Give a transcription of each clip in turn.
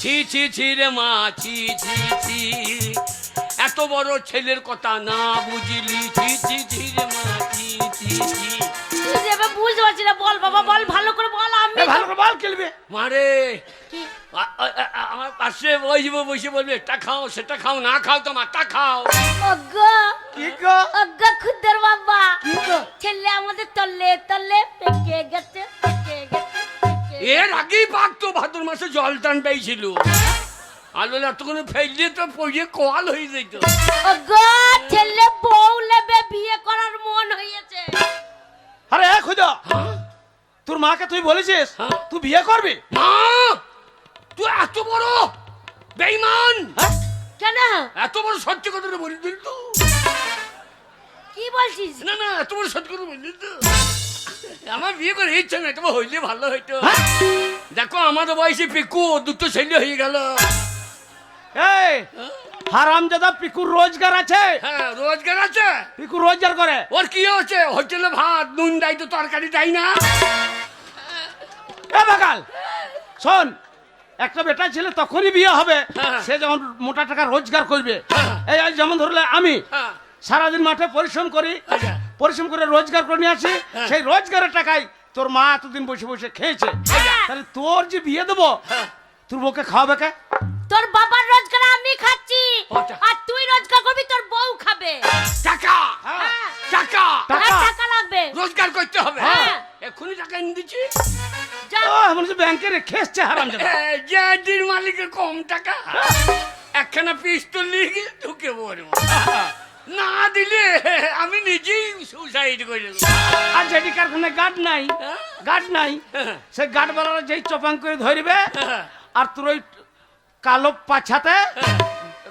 ছি ছি ছি রে মা, ছি ছি ছি, এত বড় ছেলের কথা না বুঝলি, ছি ছি ছি রে মা, ছি ছি ছি। তুই যে এবার বুঝতে পারছি না, বল বাবা বল, ভালো করে বল। আমি ভালো করে বল খেলবে মারে কি আমার পাশে বসবো, বসে বলবে এটা খাও সেটা খাও, না খাও তো মাথা খাও। অগো কি গো অগো খুদ্দার বাবা, কি গো ছেলে আমাদের তলে তলে পেকে গেছে, পেকে গেছে, পেকে এর আগেই পাকতো, ভাদ্র মাসে জল টান পেয়েছিল, আলো এতক্ষণ ফেললে তো পড়িয়ে কোয়াল হয়ে যেত। ওগো ছেলে বউ নেবে, বিয়ে করার মন হয়েছে। আরে খুদা, তোর মাকে তুই বলেছিস হ্যাঁ। তুই বিয়ে করবি? মা তুই এত বড় বেঈমান, কেন এত বড় সত্যি কথা বলি দিল তো? কি বলছিস? না না, এত বড় সত্যি কথা বলি তো? আমার বিয়ে করে ইচ্ছা না, তোমার হইলে ভালো হইতো। দেখো আমাদের বয়সে পিকু দুটো ছেলে হয়ে গেল। এই হারামজাদা পিকুর রোজগার আছে? হ্যাঁ রোজগার আছে, পিকু রোজগার করে। ওর কি হচ্ছে? হোটেলে ভাত নুন দেয় তো তরকারি দেয় না। এ বাগাল শোন, একটা বেটা ছেলে তখনই বিয়ে হবে হ্যাঁ। সে যখন মোটা টাকা রোজগার করবে। হ্যাঁ। এই যেমন ধরলে আমি হ্যাঁ সারাদিন মাঠে পরিশ্রম করি, আচ্ছা। পরিশ্রম করে রোজগার করে নিয়ে আসি, হ্যাঁ। সেই রোজগারের টাকায় তোর মা এতদিন বসে বসে খেয়েছে। হ্যাঁ। তাহলে তোর যে বিয়ে দেবো হ্যাঁ। তোর বউকে খাওয়াবে কে? তোর বাবার রোজগার আমি খাচ্ছি, আচ্ছা। আর তুই রোজগার করবি, তোর বউ খাবে। টাকা হ্যাঁ। টাকা টাকা। হ্যাঁ, টাকা লাগবে। রোজগার করতে হবে। হ্যাঁ। এক্ষুনি টাকা এনে দিচ্ছি। যা। মনে হচ্ছে ব্যাংকে রেখে এসছে হারামজাদা। যে দিন মালিকের কম টাকা, একখানা পিস্তল নিয়ে গিয়ে ঢুকে পড়বো, না দিলে আমি নিজেই সুসাইড করে দেবো। আর যেটি কারখানায় গার্ড নাই, হ্যাঁ? গার্ড নাই, হ্যাঁ। সে গার্ড বালারা যেই চপাং করে ধরবে হ্যাঁ। আর তোর ওই কালো পাছাতে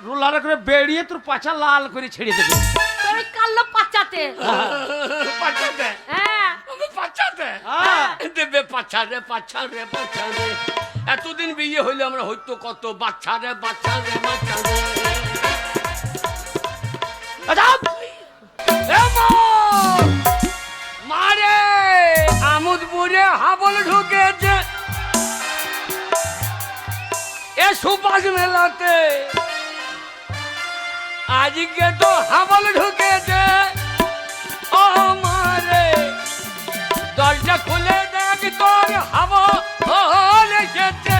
রোলারে করে বেরিয়ে তোর পাছা লাল করে ছেড়ে দেবে। তোর ওই কাল্লো পাচাতে। পাচ্ছাতে হ্যাঁ আমি পাচ্ছাতে হ্যাঁ। দেবে পাচ্ছা রে পাচ্ছা রে পাচ্ছা রে। এতদিন বিয়ে হইলে আমরা হয়তো কত বাচ্চা রে বাচ্চা রে বাচ্চা রে। আচ্ছা, এ মা! মারে আমোদপুরে হাবল ঢুকেছে এ সুপাস মেলাতে, আজকে তো হাবল ঢুকেছে। ও মারে দরজা খুলে দেখ তোর হাবল এসেছে।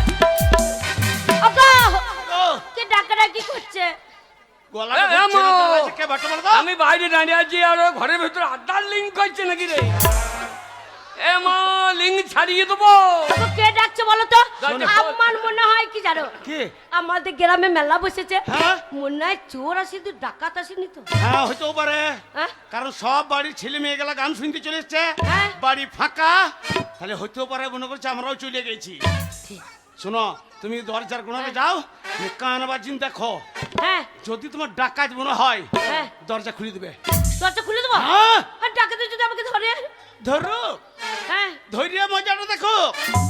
ওগো ও, কে ডাকাডাকি করছে? গলাটা এ, খুব ছেড়ে মা! দেওয়া হয়েছে, কে বাটা বলো তো? আমি বাইরে দাঁড়িয়ে আছি আর ও ঘরের ভেতরে আড্ডার লিঙ্ক করছে নাকি রে? এ মা লিঙ্ক ছাড়িয়ে দেবো। ওগো কে ডাকছে বলো তো? দরজা খোল। আমার মনে হয় কি জানো, কি? আমাদের গ্রামে মেলা বসেছে, হ্যাঁ। মনে হয় চোর আসে, তো ডাকাত আসেনি তো? হ্যাঁ হইতেও পারে, হ্যাঁ? কারণ সব বাড়ির ছেলে মেয়ে গেলা গান শুনতে চলে এসছে, হ্যাঁ। বাড়ি ফাঁকা, তাহলে হইতেও পারে মনে করছে আমরাও চলে গেছি। ঠিক। শোনো, তুমি দরজার কোণাতে যাও, তুমি কান বাজিন দেখো, হ্যাঁ যদি তোমার ডাকাত মনে হয় হ্যাঁ, দরজা খুলে দেবে। দরজা খুলে দেবো। হ্যাঁ। আর ডাকাতে যদি আমাকে ধরে? ধরো, হ্যাঁ ধৈর্য মজাটা দেখো,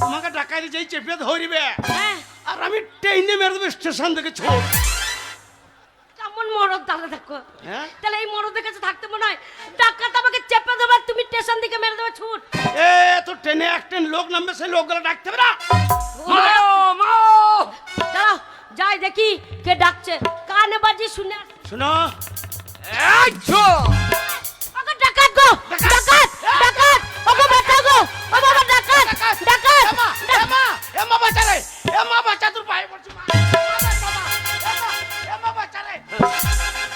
তোমাকে ডাকাতি যেই চেপে ধরিবে হ্যাঁ, আর আমি টেনে মেরে দেবো স্টেশন থেকে ছোট। কেমন মরদ তাহলে দেখো। হ্যাঁ? তাহলে এই মরদের কাছে থাকতে মনে হয় ডাকাত আমাকে চেপে দেবে, তুমি স্টেশন দিকে মেরে দেবে ছুট। এ তো ট্রেনে একটা লোক নামবে, সেই লোকগুলো ডাকতে হবে না। মাও মাও দাঁড়াও যাই দেখি কে ডাকছে, কানে বাজি শুনে আসি। শোনো, আচ্ছা ওগো ডাকাত গো, ডাকাত ডাকাত, ওগো বাঁচাও গো, ও বাবা ডাকাত ডাকাত। এমা বাচ্চা রে, এমা বাচ্চা তোর পায়ে পড়ছে, মা। এমা বাচ্চা রে।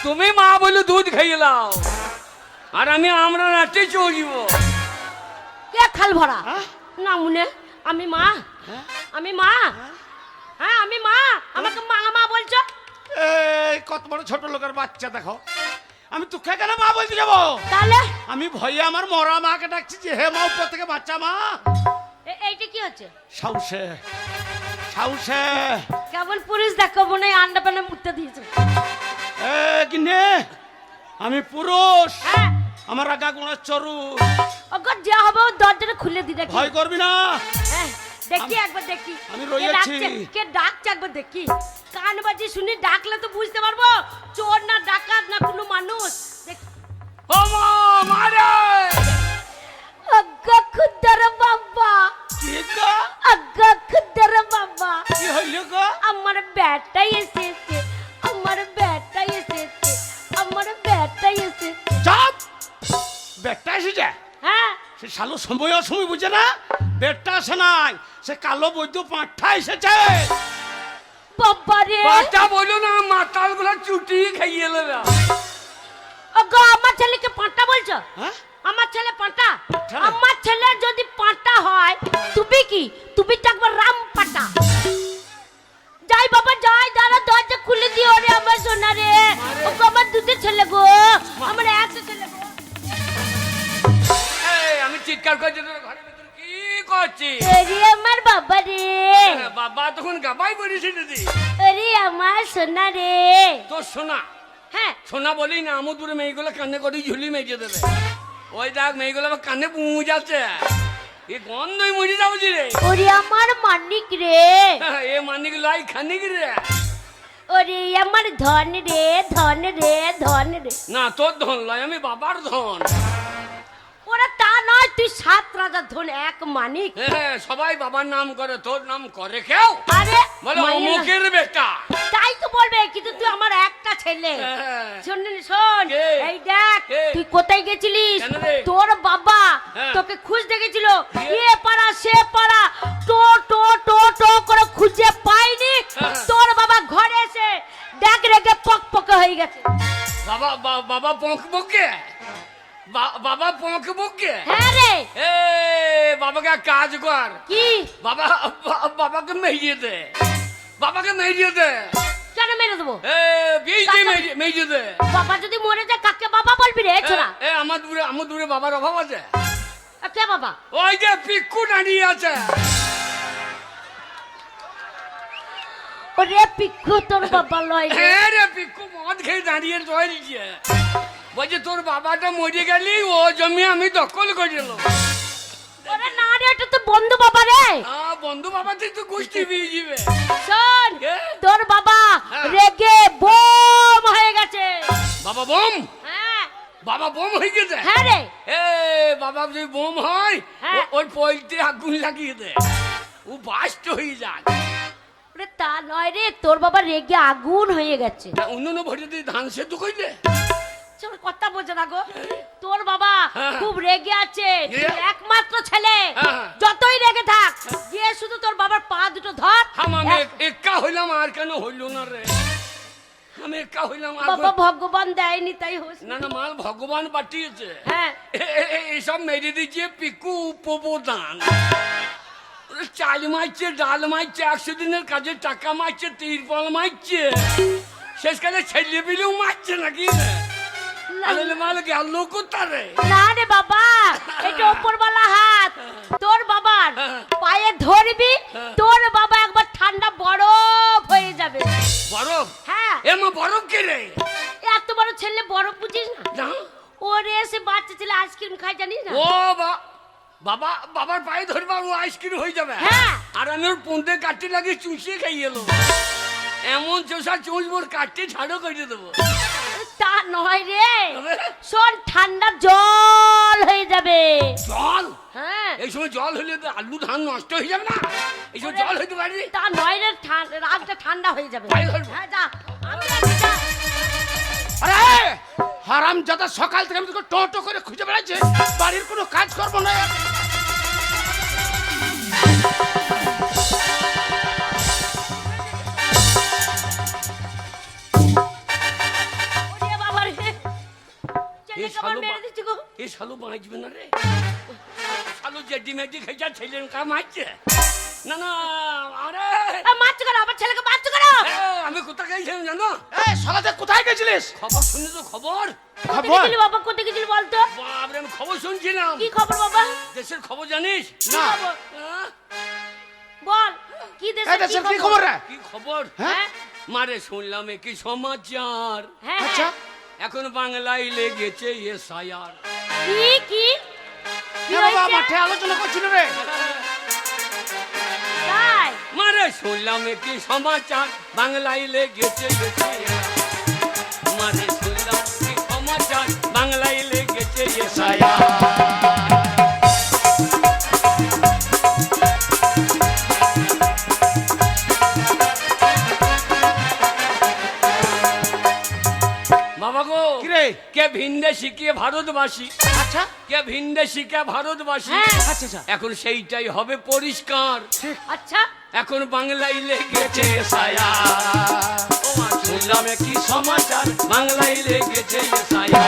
তুমি মা বলে দুধ খাইয়ে লাও আর আমি আমরা রাতে চলব। কে খাল ভরা? হ্যাঁ? না মনে আমি মা, হ্যাঁ? আমি মা, হ্যাঁ আমি মা, আমাকে মা মা বলছো? এই কত বড় ছোট লোকের বাচ্চা দেখো, আমি তোকে কেন মা বলতে যাবো? তাহলে আমি ভয়ে আমার মরা মাকে ডাকছি যে হে মা, উপর থেকে বাচ্চা মা। এইটা কি হচ্ছে? সাউসে সাউসে কেমন পুলিশ দেখো, মনে হয় আন্ডা পানে মুতে দিয়েছে। এ কিনে আমি পুরুষ, হ্যাঁ আমার আগা গোড়া চরু, ওগো যা হবে ও দরজাটা খুলে দি দেখি। ভয় করবি না। হ্যাঁ দেখি একবার দেখি আমি কে রয়েছি। ডাকছে, কে ডাকছে একবার দেখি। কান বাজি শুনি ডাকলে তো বুঝতে পারবো চোর না ডাকাত না কোনো মানুষ। দেখ- ও মা মারে আজ্ঞা খুদ্দার বাবা, কি গো? আজ্ঞা খুদ্দার বাবা। বাবা কি হইল গো? আমার ব্যাটটা এসেছে, আমার ব্যাটটা এসেছে, আমার ব্যাটটা এসেছে। চাপ! বেটটা এসেছে? হ্যাঁ সে শালো সময় অসময় বুঝে না, বেটটা আসে নাই, সে কালো বৈদ্য পাঁঠা এসেছে। বাবা রে, বাচ্চা বলো না, মাতাল গুলা চুটি খাইয়ে নেবে। ওগো আমার ছেলেকে পাঁটা বলছো? হ্যাঁ? আমার ছেলে পাঁটা? পাঁঠা? আমার ছেলে যদি পাঁটা হয়, তুমি কি? তুমি তো একবার রাম পাঁটা। যাই বাবা যাই, দাঁড়া দরজা খুলে দিও রে আমার সোনা রে। ওগো আমার দুটো ছেলে গো, আমার একটা ছেলে গো। এই, আমি চিৎকার করছি তোর ঘরের ভিতরে কি করছিস? আরে আমার বাবা রে, বাবা তখন গাবাই পড়েছি দিদি। আরে আমার সোনা রে। তোর সোনা, হ্যাঁ সোনা বলি না, আমদুরে মেয়েগুলো কানে করে ঝুলি মেজে দেবে। ওই দেখ মেয়েগুলো আবার কানে পুঁ যাচ্ছে, এ গন্ধই মরে যাবো রে। ওরে আমার মানিক রে, এ মানিক লাই খানিক রে। ওরে আমার ধন রে, ধন রে, ধন রে। না তোর ধন লয়, আমি বাবার ধন। ওরা তা নয়, তুই 7 রাজার ধন, এক মানিক। হ্যাঁ, সবাই বাবার নাম করে, তোর নাম করে কেউ? আরে বলে মানিক না। অমুকের বেটা। তাই তো বলবে, কিন্তু তুই আমার একটা ছেলে। হ্যাঁ। শোন শোন, কে? এই দেখ কে? তুই কোথায় গেছিলিস? কেন রে? তোর বাবা হ্যাঁ। তোকে খুঁজতে গেছিল, কে? এ পাড়া সে পাড়া, টো টো টো টো করে খুঁজে পাইনি। হ্যাঁ। তোর বাবা ঘরে এসে দেখ রেখে পক পকে হয়ে গেছে। বাবা পঙ্ক বকে, বাবা পঙ্ক বকে। হ্যাঁ রে, এ বাবাকে এক কাজ কর, কি? বাবাকে মেরিয়ে দে, বাবাকে মেরিয়ে দে। কেন মেরে দেবো? এ বিয়ে মেরিয়ে দে। বাবা যদি মরে যায় কাকে বাবা বলবি রে ছোড়া? এ আমার দূরে বাবার অভাব আছে। কে বাবা? ওই যে পিক্কু দাঁড়িয়ে আছে। ওরে পিক্কু তোর বাবা লয় রে। হ্যাঁ রে, পিক্কু মদ খেয়ে দাঁড়িয়ে রয়েছে। বলছে তোর বাবাটা মরে গেলি, ও জমি আমি দখল করে নিলাম। ওরে না রে, এটা তো বন্ধু বাবা রে। বন্ধু বাবা তুই তো গোষ্ঠী বিয়ে যাবে। শোন, কে? তোর বাবা হ্যাঁ। রেগে বোম হয়ে গেছে। বাবা বোম, হ্যাঁ বাবা বোম হয়ে গেছে। হ্যাঁ রে, এ বাবা যদি বোম হয়, হ্যাঁ। ওই পয়তে আগুন লাগিয়ে দে, ও বাস্ট হয়ে যায়। ওরে তা নয় রে, তোর বাবা রেগে আগুন হয়ে গেছে। অন্য ভরে দিয়ে ধান সেদ্ধ করলে। তোর কথা বোঝে না গো, তোর বাবা হ্যাঁ। খুব রেগে আছে। রে? তুই একমাত্র ছেলে, হ্যাঁ। যতই রেগে থাক, গিয়ে শুধু তোর বাবার পা দুটো ধর। আমি একা হইলাম, আর কেন হইল না রে? আমি একা হইলাম আর বাবা ভগবান দেয়নি তাই হোস। না না, মাল ভগবান পাঠিয়েছে। হ্যাঁ এইসব মেরে দিচ্ছে পিকু উপদান। চাল মারছে, ডাল মারছে, 100 দিনের কাজে টাকা মারছে, তিরপল মারছে, শেষকালে ছেলে পিলেও মারছে নাকি রে? আলে মাল গেল কোথারে? না রে বাবা, এটা উপরওয়ালা হাত। তোর বাবার পায়ে ধরবি, তোর বাবা একবার ঠান্ডা বরফ হয়ে যাবে। বরফ? হ্যাঁ, এমা বরফ কে রে? এত বড় ছেলে বরফ বুঝিস না? না। ওরে সে বাচ্চা ছেলে আইসক্রিম খায় জানিস না? ও বাবার পায়ে ধরবা, ও আইসক্রিম হয়ে যাবে। হ্যাঁ। আর আমি ওর পুঁতে কাটতে লাগিয়ে চুষিয়ে খাইয়ে এলো। এমন চোষা চুষ মোর কাটতে ঝাড়ো করে দেবো। তা নয় রে, তবে? শোন ঠান্ডা জল হয়ে যাবে। জল? হ্যাঁ, এই সময় জল হলে তো আলু ধান নষ্ট হয়ে যাবে না? এই সময় জল হইতে পারি? তা নয় রে, রাতটা ঠান্ডা হয়ে যাবে। পায়ে ধরবো। হ্যাঁ যা, আমি যাচ্ছি, যা। আরে হারাম যাদা, সকাল থেকে আমি তোকে টো করে খুঁজে বেড়াচ্ছি, বাড়ির কোনো কাজ করবো না। ওরে বাবা রে, ছেলেকে আবার মেরে দিচ্ছি গো। এই শালু বাঁচবে না রে। শালু জেডি মেডি খেয়েছে, ছেলে কা মারছে। না না, আরে মারছো কেন? আমার ছেলেকে মারছো কেন? আমি কোথায় গেছিলাম জানো? এই সকালে কোথায় গেছিলিস? খবর শুনে তো খবর। কোথায় খবর? গেছিলি বাবা, কোথায় গেছিলি বলতো? বাপরে, আমি খবর শুনছিলাম। কি খবর বাবা? দেশের খবর জানিস? কি না। খবর? হ্যাঁ? বল, কি এই দেশের দেশের কি খবর রে? কি খবর? হ্যাঁ মারে শুনলাম কি সমাচার, হ্যাঁ আচ্ছা, এখন বাংলায় লেগেছে এসআইআর। কি কি কি বাবা হয়েছে? মাঠে আলোচনা করছিল রে। তাই মারে শুনলাম কি সমাচার, বাংলায় লেগেছে এসআইআর। মারে শুনলাম কি সমাচার, বাংলায় লেগেছে এসআইআর। কে ভিনদেশি কে ভারতবাসী, আচ্ছা কে ভিনদেশি কে ভারতবাসী। হ্যাঁ। আচ্ছা আচ্ছা এখন সেইটাই হবে পরিষ্কার। আচ্ছা এখন বাংলায় লেগেছে ছায়া, ও মা শুনলাম কি সমাচার, বাংলায় লেগেছে ছায়া।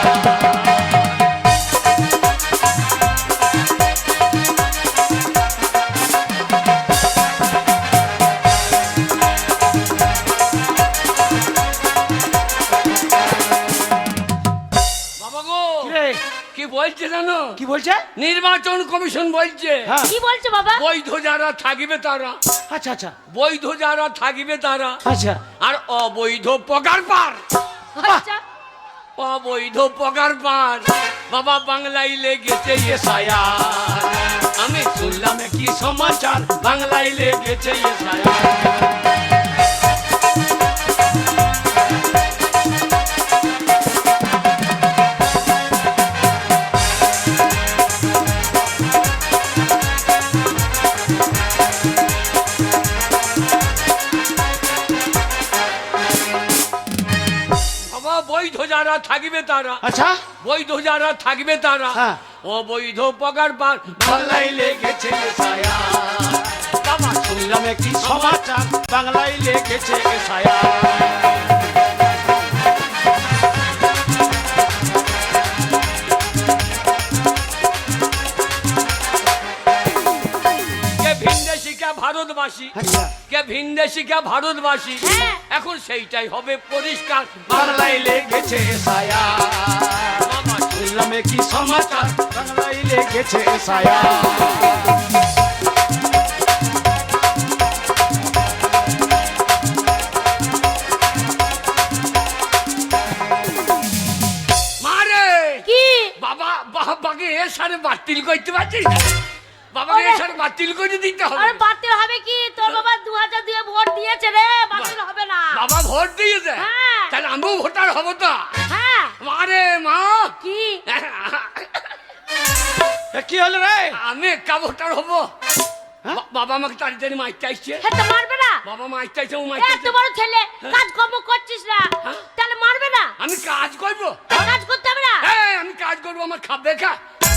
বাবা গো, কি রে কি বলছে জানো? কি বলছে? নির্বাচন কমিশন বলছে হ্যাঁ কি বলছো বাবা? বৈধ যারা থাকিবে তারা, আচ্ছা আচ্ছা বৈধ যারা থাকিবে তারা, আচ্ছা আর অবৈধ পগার পার, আচ্ছা অবৈধ পগার পার। বাবা বাংলায় লেগেছে ছায়া, আমি শুনলাম কি সমাচার, বাংলায় লেগেছে ছায়া। বাবা বৈধ যারা থাকিবে তারা, আচ্ছা বৈধ যারা থাকবে তারা, হ্যাঁ। অবৈধ পগার পার, বাংলায় লেগেছে ছায়া। বাবা শুনলাম কি সমাচার বাংলায় লেগেছে ছায়া। কে ভিনদেশি কে ভারতবাসী, আচ্ছা কে ভিনদেশি কে ভারতবাসী। হ্যাঁ। এখন সেইটাই হবে পরিষ্কার, বাংলায় লেগেছে ছায়া। বাবা শুনলাম কি সমাচার বাংলায় লেগেছে ছায়া। মারে কি? বাবা বাবাকে এর সাথে বাতিল করতে পারছিস না? বাবাকে এর সাথে বাতিল করে দিতে হবে। আরে বাতিল হবে কি? তোর বাবা 2002 ভোট দিয়েছে রে, বাতিল হবে না। বাবা ভোট দিয়েছে, হ্যাঁ। তাহলে আমিও ভোটার হব তো। হ্যাঁ মারে মা, কি? এ কি হলো রে? আমি একা ভোটার হব। হ্যাঁ? বাবা আমাকে তাড়াতাড়ি মারতে আসছে, হ্যাঁ তো মারবে না? বাবা মারতে আসছে, ও এ মারতে এত আসছে। বড় ছেলে, কাজকর্ম করছিস না, হ্যাঁ? তাহলে মারবে না? আমি কাজ করবো, কাজ করতে হবে না? হ্যাঁ আমি কাজ করবো, আমার খাবে খা।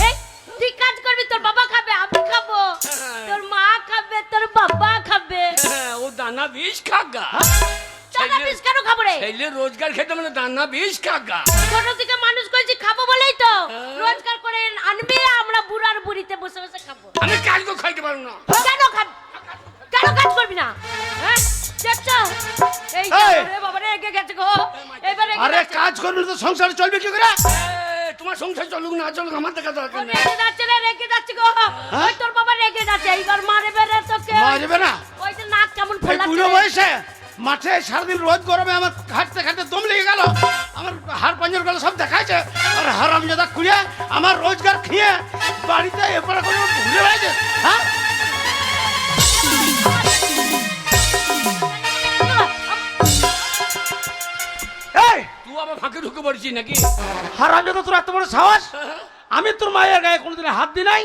এই, তুই কাজ করবি, তোর বাবা খাবে, আমি খাবো, হ্যাঁ। তোর মা খাবে, তোর বাবা খাবে। হ্যাঁ, ও দানা বিষ খাগা। দাদা পিস কেন খাবো রে? ছেলে রোজগার খেতে মানে দানা বিষ খাগা। ছোট থেকে মানুষ করেছি, খাবো বলেই তো হ্যাঁ। রোজগার করে আনবে, আমরা বুড়ার বুড়িতে বসে বসে খাবো। আমি কাজ করে খাইতে পারবো না। কেন খাবি? কেন কাজ করবি না? হ্যাঁ দেখছো? এই এই! রে বাবা রে, রেগে গেছে গো, এবারে আরে কাজ করবি না তো সংসার চলবে কি করে? এ, তোমার সংসার চলুক না চলুক আমার দেখা দরকার নেই। রেগে যাচ্ছে রে, রেগে যাচ্ছে গো। ওই তোর বাবা রেগে যাচ্ছে, এইবার মারবে রে তোকে। মারবে না? ওই যে নাক কেমন এই ফোলাচ্ছে বুড়ো রে। বয়সে মাঠে সারাদিন রোদ গরমে আমার হাঁটতে হাঁটতে দম লেগে গেল, আমার হাড় পাঞ্জর গেল সব দেখাচ্ছে। আর হারামজাদা খুঁড়ে আমার রোজগার খেয়ে বাড়িতে এপারে করে ঘুরে বেড়াচ্ছে। হ্যাঁ এই তুই আবার ফাঁকে ঢুকে পড়ছিস নাকি? হারামজাদা, তোর এত বড় সাহস! আমি তোর মায়ের গায়ে কোনোদিন হাত দিই নাই,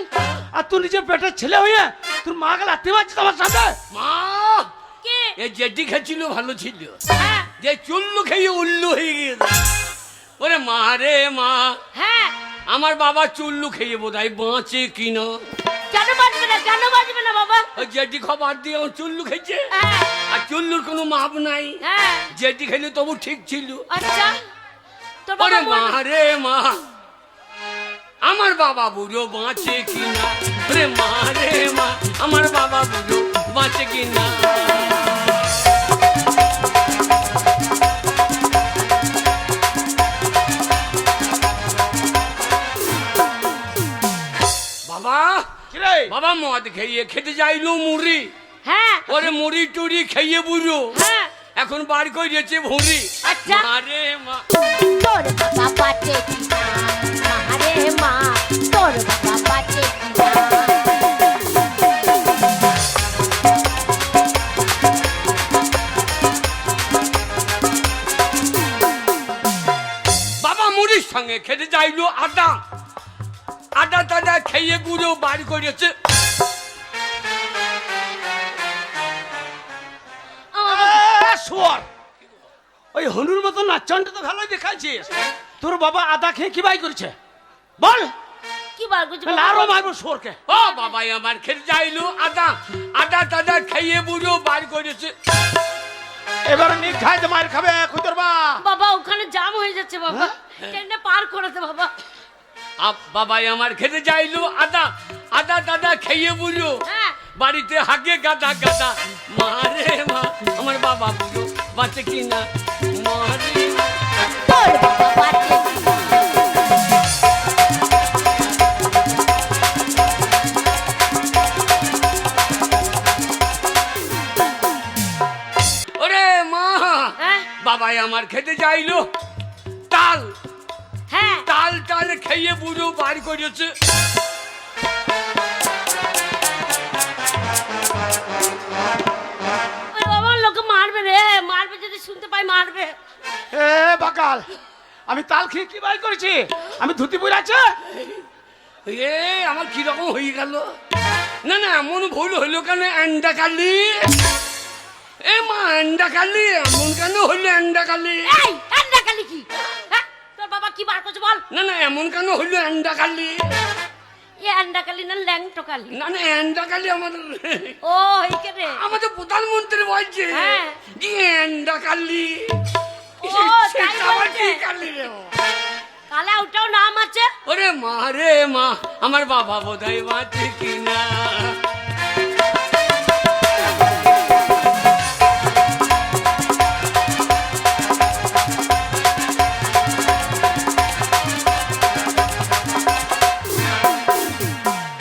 আর তুই নিজের পেটের ছেলে হয়ে তোর মাকে লাগতে পারছিস আমার সামনে? মা, কে? এ জেডি খেয়েছিল ভালো ছিল, হ্যাঁ যে চুল্লু খেয়ে উল্লু হয়ে গিয়েছে। ওরে মা রে মা, হ্যাঁ, আমার বাবা চুল্লু খেয়ে বোধহয় বাঁচে কিনা। কেন বাজবে না, কেন বাজবে না বাবা? ওই জেডি খাবার দিয়ে আমার চুল্লু খেয়েছে, হ্যাঁ আর চুল্লুর কোনো মাপ নাই। হ্যাঁ, জেডি খেলে তবু ঠিক ছিল। আচ্ছা তোর বাবা ওরে মা বলবে- রে মা, আমার বাবা বুড়ো বাঁচে কিনা। ওরে মা রে মা, আমার বাবা বুড়ো বাঁচে কিনা। বাবা, কি রে? বাবা মদ খেয়ে খেতে যাইলো মুড়ি, হ্যাঁ ওরে মুড়ি টুড়ি খেয়ে বুড়ো, হ্যাঁ, এখন বার করেছে ভুঁড়ি। আচ্ছা। মা রে মা, তোর বাবা বাঁচে কিনা, মা রে মা, তোর বাবা বাঁচে কিনা। বাবা মুড়ির সঙ্গে খেতে যাইলো আদা, আদা টাদা খেয়ে গুঁড়ো বার করেছে। শুয়ার, ওই হনুর মতো নাচনটা তো ভালোই দেখাচ্ছিস, তোর বাবা আদা খেয়ে কি বাই করেছে বল, কি বার করছে নাহলে আরো মারবো সোরকে। ও বাবাই আমার খেতে যাইলো আদা আদা টাদা খাইয়ে বুড়ো বার করেছে। এবার নি খাইতে মার খাবে খুদর বা। বাবা ওখানে জাম হয়ে যাচ্ছে বাবা, ট্রেনটা পার করাতে বাবা। বাবাই আমার খেতে যাইলো আদা আদা টাদা খাইয়ে বুড়ো হ্যাঁ বাড়িতে হাগে গাদা গাদা। মারে মা আমার বাবা বুড়ো বাঁচে কিনা মারে মা। তোর বাবা বাচ্চা ওরে মা হ্যাঁ বাবাই আমার খেতে যাইলো তাল হ্যাঁ তাল টাল খেয়ে বুড়ো বার করেছে। ওই বাবা লোকে মারবে রে, মারবে যদি শুনতে পাই মারবে। এ বাকাল, আমি তাল খেয়ে কি বাই করেছি? আমি ধুতি পরে আছে। এ আমার কিরকম হয়ে গেল। না না এমন ভুল হইলো কেন? এন্ডা কালি এ মা এন্ডা কালি এমন কেন হইলো? এন্ডা কালি এই আন্ডা কালি কি? হ্যাঁ তোর বাবা কি বার করছে বল? না না এমন কেন হইলো? এন্ডা কালি এ আন্ডা কালি না ল্যাংটো কালি? না না এন্ডা কালি আমাদের ও এইখানে আমাদের প্রধানমন্ত্রী বলছে হ্যাঁ। যে এন্ডা কালি। ও, তাই আবার বলছে? কি কালি রে ও? কালা ওটাও নাম আছে। ওরে মা রে মা আমার বাবা বোধহয় বাঁচে কিনা।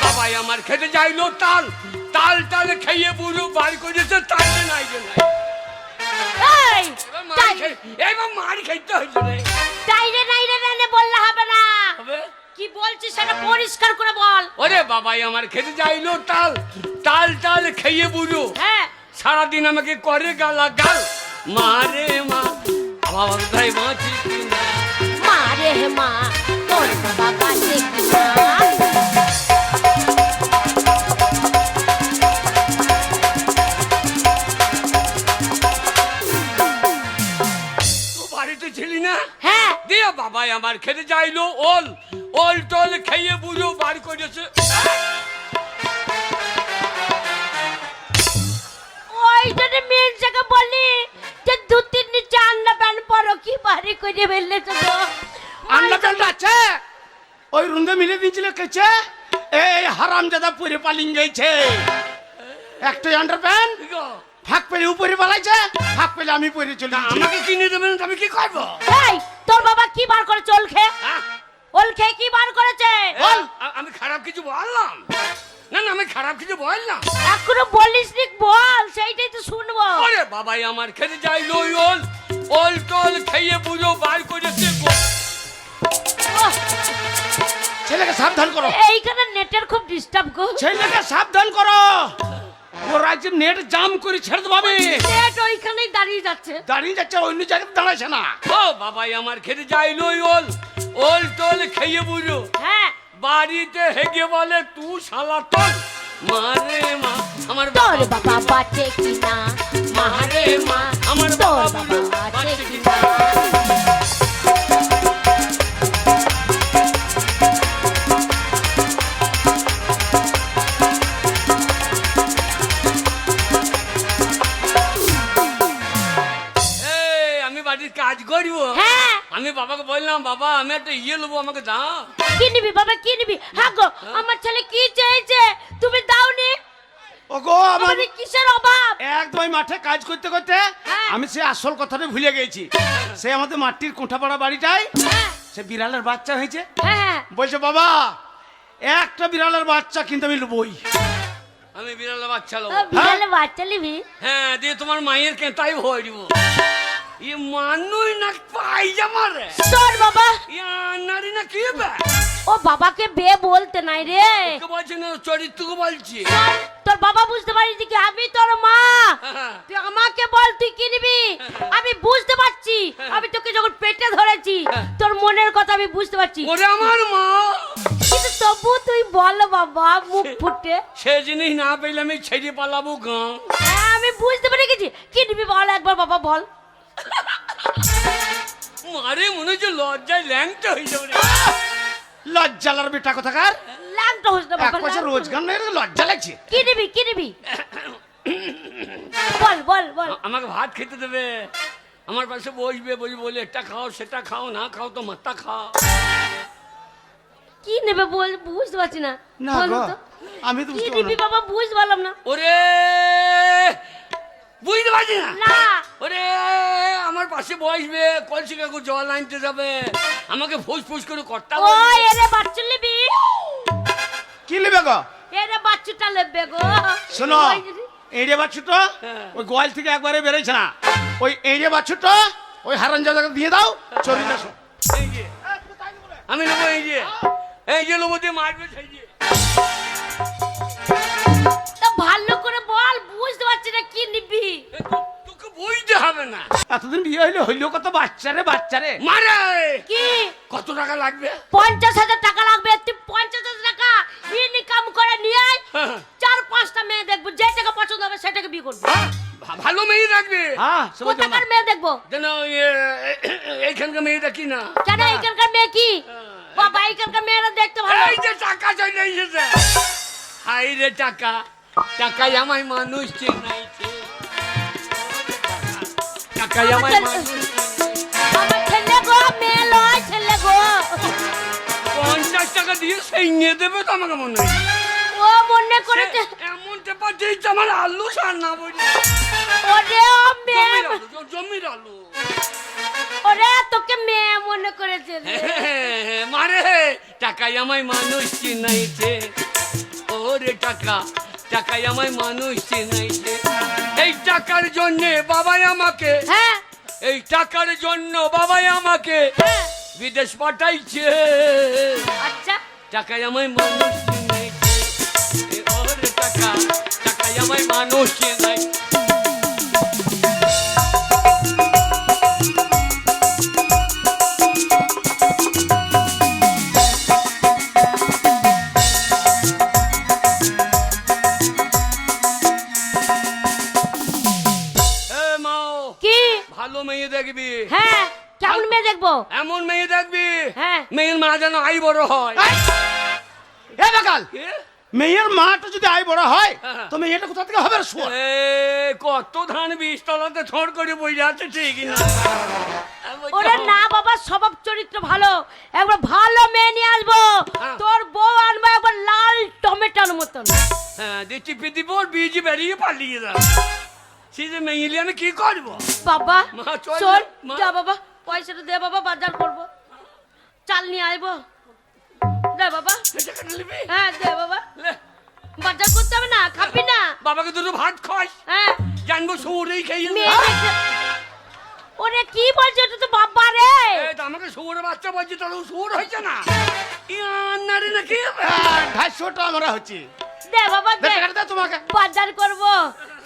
বাবাই আমার খেতে যাইলো তাল তাল টাল খাইয়ে বুড়ো বার করেছে। তাই যে নাই যে নাই এই এবার মার খেয়ে এবার মার খাইতে হয়েছে রে। টাইরে নাইরে নাইরে বললে হবে না। হবে কি বলছিস সেটা পরিষ্কার করে বল। ওরে বাবাই আমার খেতে যাইলো তাল তাল টাল খাইয়ে বুড়ো হ্যাঁ সারাদিন আমাকে করে গালা গাল। মারে মা আমার বোধহয় বাঁচে কিনা। মারে হে মা তোর বাবা বাঁচে কিনা। তো বাড়িতে ছিলি না? হ্যাঁ দিয়ে বাবাই আমার খেতে যাইলো ওল ওল টল খাইয়ে বুড়ো বার করেছে। ওই জন্য মেন জায়গা বলি যে ধুতির নিচে আন্ডা প্যান্ট পরো, কি বাড়ি করে ফেললে তো গো। আন্ডা প্যান্ট আছে ওই রুন্দে মিলে দিয়েছিল কেছে এই হারাম জাদা পরে পালিং গেছে। একটাই আন্ডার প্যান্ট ফাঁক পেলে উপরে পালাইছে, ফাঁক পেলে আমি পরে চলে তা আমাকে কিনে দেবেন তো আমি কি করবো? এই তোর বাবা কি বার করেছে? ওল খেয়ে হ্যাঁ? ওল খেয়ে কি বার করেছে? আমি খারাপ কিছু বললাম? না না আমি খারাপ কিছু বললাম? এখনো বলিস নি, বল সেইটাই তো শুনবো। ওরে বাবাই আমার খেতে যাইলো ওই ওল ওল টল খাইয়ে বুড়ো বার করেছে। ওহ, ছেলেকে সাবধান করো, এইখানে নেটের খুব ডিস্টার্ব গো। ছেলেকে সাবধান করো। ও রাজ্যে নেট জাম করে ছেড়ে দেবো আমি। নেট ওইখানেই দাঁড়িয়ে যাচ্ছে। দাঁড়িয়ে যাচ্ছে, অন্য জায়গায় দাঁড়াচ্ছে না। ও বাবাই আমার খেতে যাইলো ওই ওল ওল টল খাইয়ে বুড়ো হ্যাঁ বাড়িতে হেগে বলে তুই শালা তোর। মারে মা আমার তোর বাবা বাঁচে কিনা। মারে মা আমার তোর বাবা বাবা বুড়ো বাঁচে বাঁচে কিনা। কিনা। এই, আমি বাড়ির কাজ করব। হ্যাঁ আমি বাবাকে বললাম বাবা আমি একটা ইয়ে নেবো আমাকে দাও। কি নিবি বাবা কি নিবি? হ্যাঁ গো আমার ছেলে কি চেয়েছে তুমি দাওনি? ওগো আমার আমাদের কিসের অভাব? একদম মাঠে কাজ করতে করতে হ্যাঁ। আমি সে আসল কথাটা ভুলে গেছি। সে আমাদের মাটির কোঠাপাড়া বাড়িটাই হ্যাঁ সে বিড়ালের বাচ্চা হয়েছে। হ্যাঁ বলছে বাবা একটা বিড়ালের বাচ্চা কিন্তু আমি লুবই। আমি বিড়ালে বাচ্চা ও, নেবো। বিড়ালে বাচ্চা নিবি? হ্যাঁ দিয়ে তোমার মায়ের কেতাই ভয় দিব। ই মানুই না পাইজামা রে। তোর বাবা ইয়া নারী না কি বে? ও বাবাকে বে বলতে নাই রে। ওকে বলছে না চরিত্রকে বলছি। তোর বাবা বুঝতে পারিস কি আমি তোর মা? হ্যাঁ। তুই আমাকে বল তুই কি নিবি? আমি বুঝতে পারছি, আমি তোকে যখন পেটে ধরেছি তোর মনের কথা আমি বুঝতে পারছি, ওরে আমার মা কিন্তু তবু তুই বল বাবা মুখ ফুটে। সে জিনিস না পেলে আমি ছেড়ে পালাবো গাঁ। হ্যাঁ আমি বুঝতে পেরে গেছি, কি নিবি বল একবার বাবা বল। মারে মনে হচ্ছে লজ্জায় ল্যাংটা হয়ে যাবে রে। লজ্জালার বেটা কোথাকার, ল্যাংটা হোস না এক বাবা, পয়সা ল্যাংটা। রোজগার নেই, লজ্জা লাগছে। কি নিবি কি নিবি বল বল বল। আমাকে ভাত খেতে দেবে, আমার পাশে বসবে, বলে এটা খাও সেটা খাও, না খাও তো মাথা খাও। কি নেবে বল, বুঝতে পারছি না। না বল গো, তো আমি তো কি বুঝতে নিবি পারলাম না। বাবা, বুঝতে পারলাম না। ওরে বুঝতে পারছি না। না ওরে আমার পাশে বসবে, কলসি কাকু জল আনতে যাবে, আমাকে ফুস ফুস করে কর্তা ও এরে বাচ্চু নিবি, কি নেবে গো? এরে বাচ্চুটা নেবে গো। শোনো, ওই যে- এড়ে বাছুটো হ্যাঁ। ওই গোয়াল থেকে একবারে বেরোইছে না, ওই এড়ে বাছুটো ওই হারানজাদাকে দিয়ে দাও, চলে আসো। এই যে আমি নেবো, এই যে নেবো, দিয়ে মারবে সেই যে। তা ভালো করে বল, বুঝতে পারছি না কি নিবি। তোকে বুঝতে হবে না। এতদিন বিয়ে হইলে হইলেও কত বাচ্চারে বাচ্চারে। মারে কি কত টাকা লাগবে? 50,000 টাকা লাগবে। তুই 50,000 টাকা ইনকাম করে নিয়ে আয়, হ্যাঁ। 4-5টা মেয়ে দেখবো, যে টাকা পছন্দ হবে সেটাকে বিয়ে করবো। ভালো মেয়ে রাখবে। হ্যাঁ সবাই জানা। কোথাকার মেয়ে দেখবো? যেন এইখানকার মেয়েটা কি না, কেন এখানকার মেয়ে কি বাবা, এখানকার মেয়েরা দেখতে ভালো। এই যে টাকা চলে এসেছে। হাই রে টাকা, টাকাই আমায় মানুষ চেনাইছে, টাকাই আমায় মানুষ। আমার ছেলে গো, মেয়ে লয় ছেলে গো। 50 টাকা দিয়ে সেই নিয়ে দেবে তো আমাকে মনে হয়। ও মনে করেছে এমন টেপা দিয়েছে আমার আলু সার না বলে। ওরে ও মেয়ে, জমির আলু। ওরে তোকে মেয়ে মনে করেছে রে। মারে টাকাই আমায় মানুষ চিনাইছে, ওরে টাকা, টাকাই আমায় মানুষ চিনাইছে। এই টাকার জন্য বাবাই আমাকে, হ্যাঁ এই টাকার জন্য বাবাই আমাকে হ্যাঁ বিদেশ পাঠাইছে। আচ্ছা টাকাই আমায় মানুষ চিনাইছে, ওরে টাকা, টাকাই আমায় মানুষ চিনাইছে। কি ভালো মেয়ে দেখবি, হ্যাঁ কেমন মেয়ে দেখবো? এমন মেয়ে দেখবি হ্যাঁ মেয়ের মা যেন আই বড় হয়। এ বাকাল, এ? মেয়ের মাটা যদি আয় বড় হয় হ্যাঁ। তো মেয়েটা কোথা থেকে হবে রে শুয়োর? এ, কত ধান বীজতলাতে থড় করে বই যাচ্ছে ঠিক না। ওরে না বাবা, স্বভাব চরিত্র ভালো, একবার ভালো মেয়ে নিয়ে আসবো। হ্যাঁ। তোর বউ আনবো একবার লাল টমেটোর মতন। হ্যাঁ দিচ্ছি পিদিপুর বীজ বেরিয়ে পালিয়ে যাও। সে যে মেয়েলি আমি কি করবো? বাবা মা, চল চল মা। যা বাবা, পয়সাটা দে বাবা, বাজার করবো, চাল নিয়ে আইবো। দে বাবা, টাকাটা নিবি? হ্যাঁ দে বাবা, লে, বাজার করতে হবে না, খাবি না? বাবাকে দুটো ভাত খাস, হ্যাঁ জানবো শুয়োরেই খেয়ে মেয়ে দেখতে- ওরে কি বলছো, এটা তো বাবা রে। আমাকে শুয়োরের বাচ্চা বলছি, তাহলে ও শুয়োর হয়েছে না? নারী নাকি 250 আমরা হচ্ছে। দে বাবা দে, টাকাটা দে তোমাকে। বাজার করবো।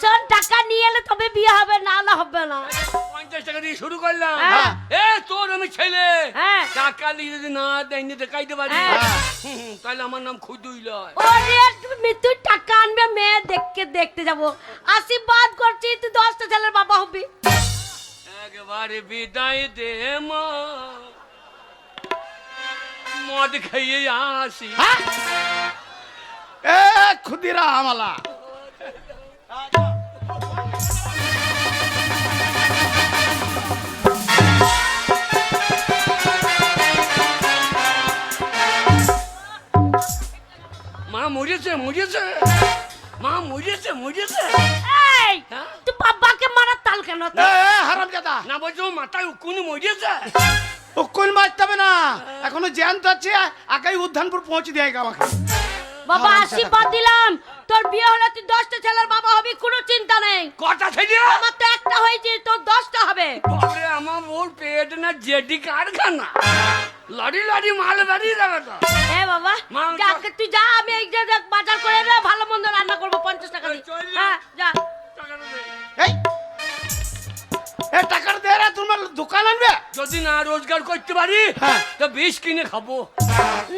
শোন, টাকা নিয়ে এলে তবে বিয়ে হবে, না হলে হবে না। 50 টাকা দিয়ে শুরু করলাম। হ্যাঁ। এ তোর আমি ছেলে, হ্যাঁ। টাকা দিয়ে যদি না দেয়নি দেখাইতে পারি, হ্যাঁ। তাহলে আমার নাম খুদুই লয়। ওরে তুই টাকা আনবে, মেয়ে দেখতে যাবো। আশীর্বাদ করছি, তুই 10টা ছেলের বাবা হবি। একবারে বিদায় দে মা, মদ খাইয়ে আসি। হ্যাঁ? এ খুদিরা আমালা, মা মরেছে, মা মরেছে। এই হ্যাঁ? তুই বাবাকে মারার তাল কেন? এ হারামজাদা, না বলছো মাথায় উকুনি মরেছে। ও কোন মারতে হবে না, এখনো জ্যান্ত আছে, আগাই উদ্যানপুর পৌঁছে দেয় আমাকে। বাবা হারামজাদা। আশীর্বাদ দিলাম, তোর বিয়ে হলে তুই 10টা ছেলের বাবা হবি, কোনো চিন্তা নেই। কটা থেকে? আমার তো একটা হয়েছে, তোর 10টা হবে। বাবরে আমার ওর পেট না জেডি কারখানা, লড়ি মাল বেরিয়ে যাবে তো। হ্যাঁ বাবা, মা, যাকে তুই যা, আমি এই যে বাজার করে রে, ভালো মন্দ রান্না করবো 50 টাকা দিয়ে। চল যা। হ্যাঁ যা। টাকাটা দে। এই এ টাকাটা দে রে, তোমার দোকান আনবে। যদি না রোজগার করতে পারি হ্যাঁ। তো বিষ কিনে খাবো।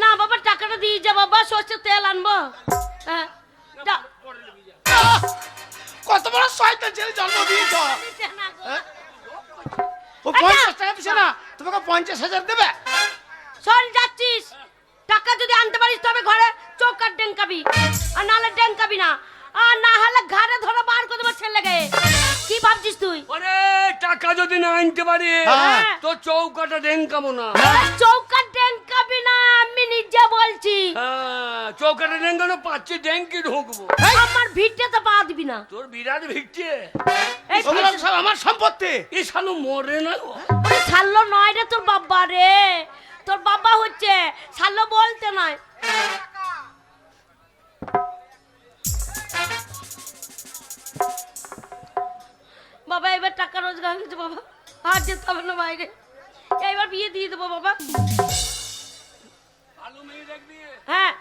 না বাবা, টাকাটা দিয়ে যা বাবা, সর্ষের তেল আনবো। হ্যাঁ যা। আহ, কত বড় শয়তান ছেলে জন্ম দিয়েছ। দিতে না গো। ও 50 টাকা দিছে না, তুমি তোমাকে 50,000 দেবে। শোন, যাচ্ছিস টাকা যদি আনতে পারিস তবে ঘরে চৌকার ডেঙ্কাবি, আর নাহলে ডেঙ্কাবি না, আর না হলে ঘাড়ে ধরে বার করে দেবো ছেলেকে। কি ভাবছিস তুই? ওরে টাকা যদি না আনতে পারি হ্যাঁ। তো চৌকাটা ডেঙ্কাবো না। চৌকার ডেঙ্কাবি না, আমি নিজে বলছি। হ্যাঁ, চৌকাটা ডেঙ্কানো পাচ্ছি, ডেঙ্কি ঢুকবো। আমার ভিড়টা তো পা দিবি না। তোর বিরাট ভিড়ছে, এই ওগুলো সব আমার সম্পত্তি। এই শালো মরে না গো। ওরে ছাড়লো নয় রে তোর বাবা রে, তোর বাবা হচ্ছে ছাড়লো বলতে নয়। বাবা এবার টাকা রোজগার হয়েছে বাবা, আর যেতে হবে না বাইরে, এইবার বিয়ে দিয়ে দেবো বাবা। ভালো মেয়ে দেখবি, হ্যাঁ।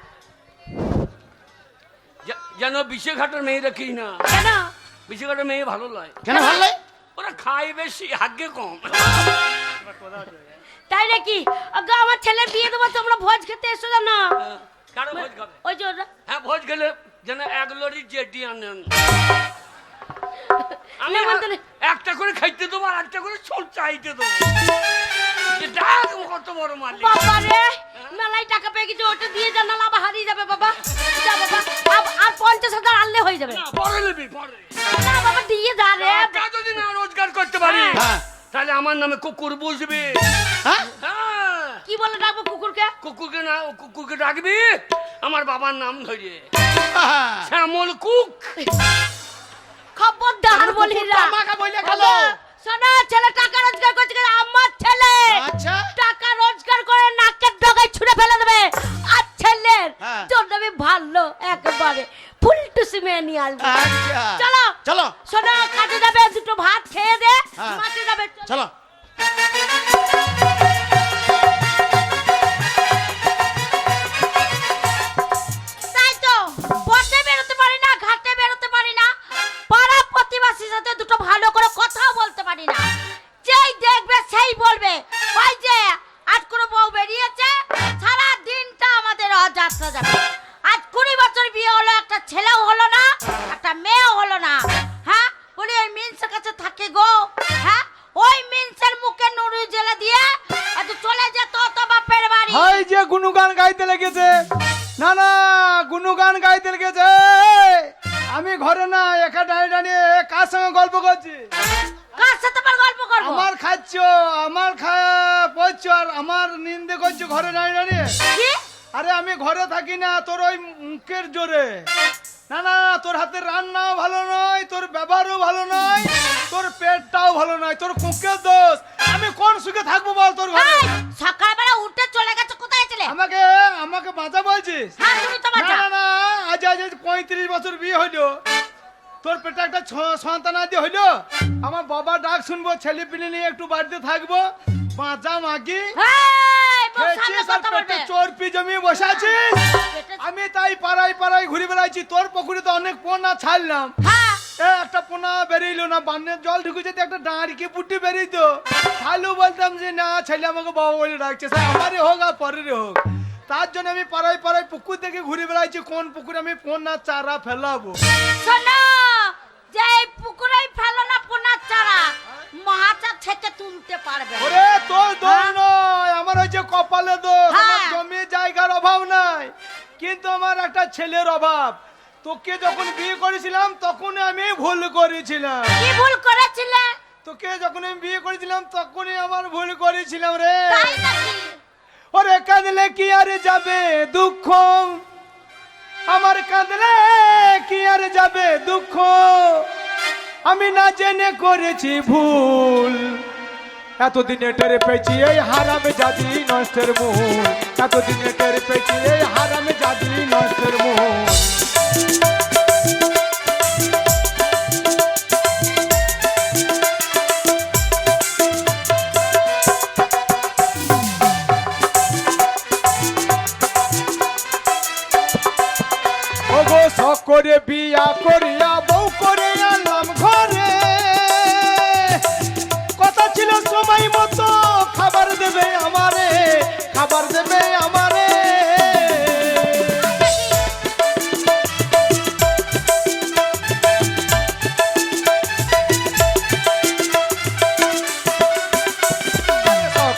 যেন বিশেঘাটের মেয়ে রাখি না। কেন? বিশেঘাটের মেয়ে ভালো লয়। কেন ভালো লাগে? ওরা খায় বেশি, হাগ্গে কম। তাই নাকি? আগে আমার ছেলের বিয়ে দেবো, তোমরা ভোজ খেতে এসো না। কারো ভোজ খাবে? ওই যে ওরা হ্যাঁ, ভোজ খেলে যেন 1 লরি জেটি আনেন। আমি নেমন্তন্ন- একটা করে খাইতে দেবো আর একটা করে ছোট চাইতে দেবো। এটা কত বড় মালিক। বাবা রে, মেলায় টাকা পেয়ে গেছে, ওটা দিয়ে জানালা আবার হারিয়ে যাবে বাবা। যা বাবা, আর 50,000 আনলে হয়ে যাবে। না, পরে নেবি, পরে। না বাবা, দিয়ে যা রে। টাকা যদি না রোজগার করতে পারি হ্যাঁ। তাহলে আমার নামে কুকুর বুঝবি। হ্যাঁ? হ্যাঁ, কি বলে ডাকবো কুকুরকে? কুকুরকে না, কুকুরকে ডাকবি আমার বাবার নাম ধরে, হ্যাঁ। শ্যামল কুক। খবরদার বলি না। আমাকে বলে গেল। শোনো, ছেলে টাকা রোজগার করছে কেন? আমার ছেলে আচ্ছা। টাকা রোজগার করে নাকের ডগায় ছুঁড়ে ফেলে দেবে, আর ছেলের হ্যাঁ। জন্য আমি ভালো একেবারে ফুলটুসি মেয়ে নিয়ে আসবো। আচ্ছা। চলো চলো। শোনো, কাজে যাবে, দুটো ভাত খেয়ে দে, হ্যাঁ। মাঠে যাবে। চলো। তাই তো, পথে বেরোতে পারি না, ঘাটে বেরোতে পারি না, পাড়া প্রতিবেশীর সাথে দুটো ভালো করে কথাও বলতে পারি না। যেই দেখবে সেই বলবে ওই যে আজ কোনো বউ বেরিয়েছে, সারা দিনটা আমাদের অযাত্রা যাবে। আজ 20 বছর বিয়ে হলো, একটা ছেলেও হলো না, একটা মেয়েও হলো না। হ্যাঁ, বলি ওই মিন্সের কাছে থাকে গো। হ্যাঁ, ওই মিন্সের মুখে নুড়ি জেলে দিয়ে এত চলে যেত তো বাপের বাড়ি। হাই যে গুণগান গাইতে লেগেছে, না না গুণগান গাইতে লেগেছে। আমি ঘরে না, একা দাঁড়িয়ে কার সঙ্গে গল্প করছি? কার সাথে আবার গল্প করবো? আমার খাচ্ছ, আমার পড়ছো, আর আমার নিন্দে করছো ঘরে দাঁড়িয়ে। কি? আরে আমি ঘরে থাকি না তোর ওই মুখের জোরে। না না, তোর হাতের রান্নাও ভালো নয়, তোর ব্যবহারও ভালো নয়, তোর পেটটাও ভালো নয়, তোর কুকের দোষ। আমি কোন সুখে থাকবো বল তোর ঘরে? এই, সকালবেলা উঠে চলে গেছে, কোথায় ছিলে? আমাকে আমাকে বাঁচা বলছিস? হ্যাঁ, তুমি তো না বাঁচা। না না, আজ 35 বছর বিয়ে হইলো, তোর পেটে একটা সন্তান আদি হইলো। আমার বাবা ডাক শুনবো, ছেলে পিলে নিয়ে একটু বাড়িতে থাকবো, বাঁচা মাগি এই, বউ সামনে খেয়েছিস আর কথা বলবে। পেটে চর্বি জমিয়ে বসে আছিস। পেটে- আমি তাই পাড়ায় পাড়ায় ঘুরে বেড়াচ্ছি, তোর পুকুরে তো অনেক পোনা ছাড়লাম, হ্যাঁ, একটা পোনা বেরিয়েলো না, বান্নের জল ঢুকে যেতে একটা দাঁড়িয়ে পুটি বেরিয়েতো, তাহলেও বলতাম যে না, ছেলে আমাকে বাবা বলে ডাকছে, সে আমারই হোক আর পরেরই হোক। তার জন্য আমি পাড়ায় পাড়ায় পুকুর থেকে ঘুরে বেড়াচ্ছি, কোন পুকুরে আমি পোনা চারা ফেলাবো। শোনো, যে এই পুকুরেই ফেলো না পোনার চারা, মাছা থেকে তুলতে পারবে না। ওরে তোর দোষ নয়, আমার হচ্ছে কপালে দোষ। হ্যাঁ। আমার জমি জায়গার অভাব নাই, কিন্তু আমার একটা ছেলের অভাব। তোকে যখন বিয়ে করেছিলাম তখন আমি ভুল করেছিলাম। কি ভুল করেছিলে? তোকে যখন আমি বিয়ে করেছিলাম তখনই আমার ভুল করেছিলাম রে। তাই নাকি? ওরে কাঁদলে কি আর যাবে দুঃখ, আমার কাঁদলে কি আর যাবে দুঃখ, আমি না জেনে করেছি ভুল, এতদিনে টের পেয়েছি এই হারামে জাদি নষ্টের মূল, এতদিনে টের পেয়েছি এই হারামে জাদি নষ্টের মূল। ওগো শখ করে বিয়া করিয়া বউ করে আনলাম ঘরে, কথা ছিল সময় মতো খাবার দেবে আমারে, খাবার দেবে আমারে। শখ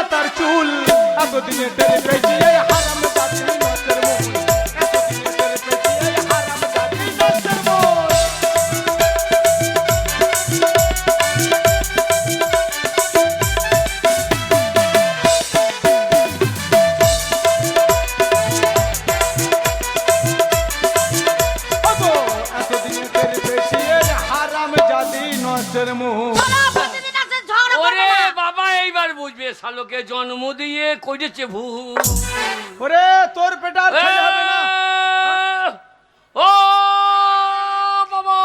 মাথার চুল এতদিনে টের পেয়েছি এই হারাম জাতির নষ্টের মূল এতদিনে টের পেয়েছি এই হারাম জাতির নষ্টের মূল ওগো, এতদিনে টের পেয়েছি এই হারাম জাতির নষ্টের মূল চলো, প্রতিদিন আসে ঝগড়া করবে ওরে না। বাবা এইবার বুঝবে শালোকে জন্ম দিয়ে করেছে ভুল। ওরে তোর পেটে আর ছেলে হবে না ও বাবা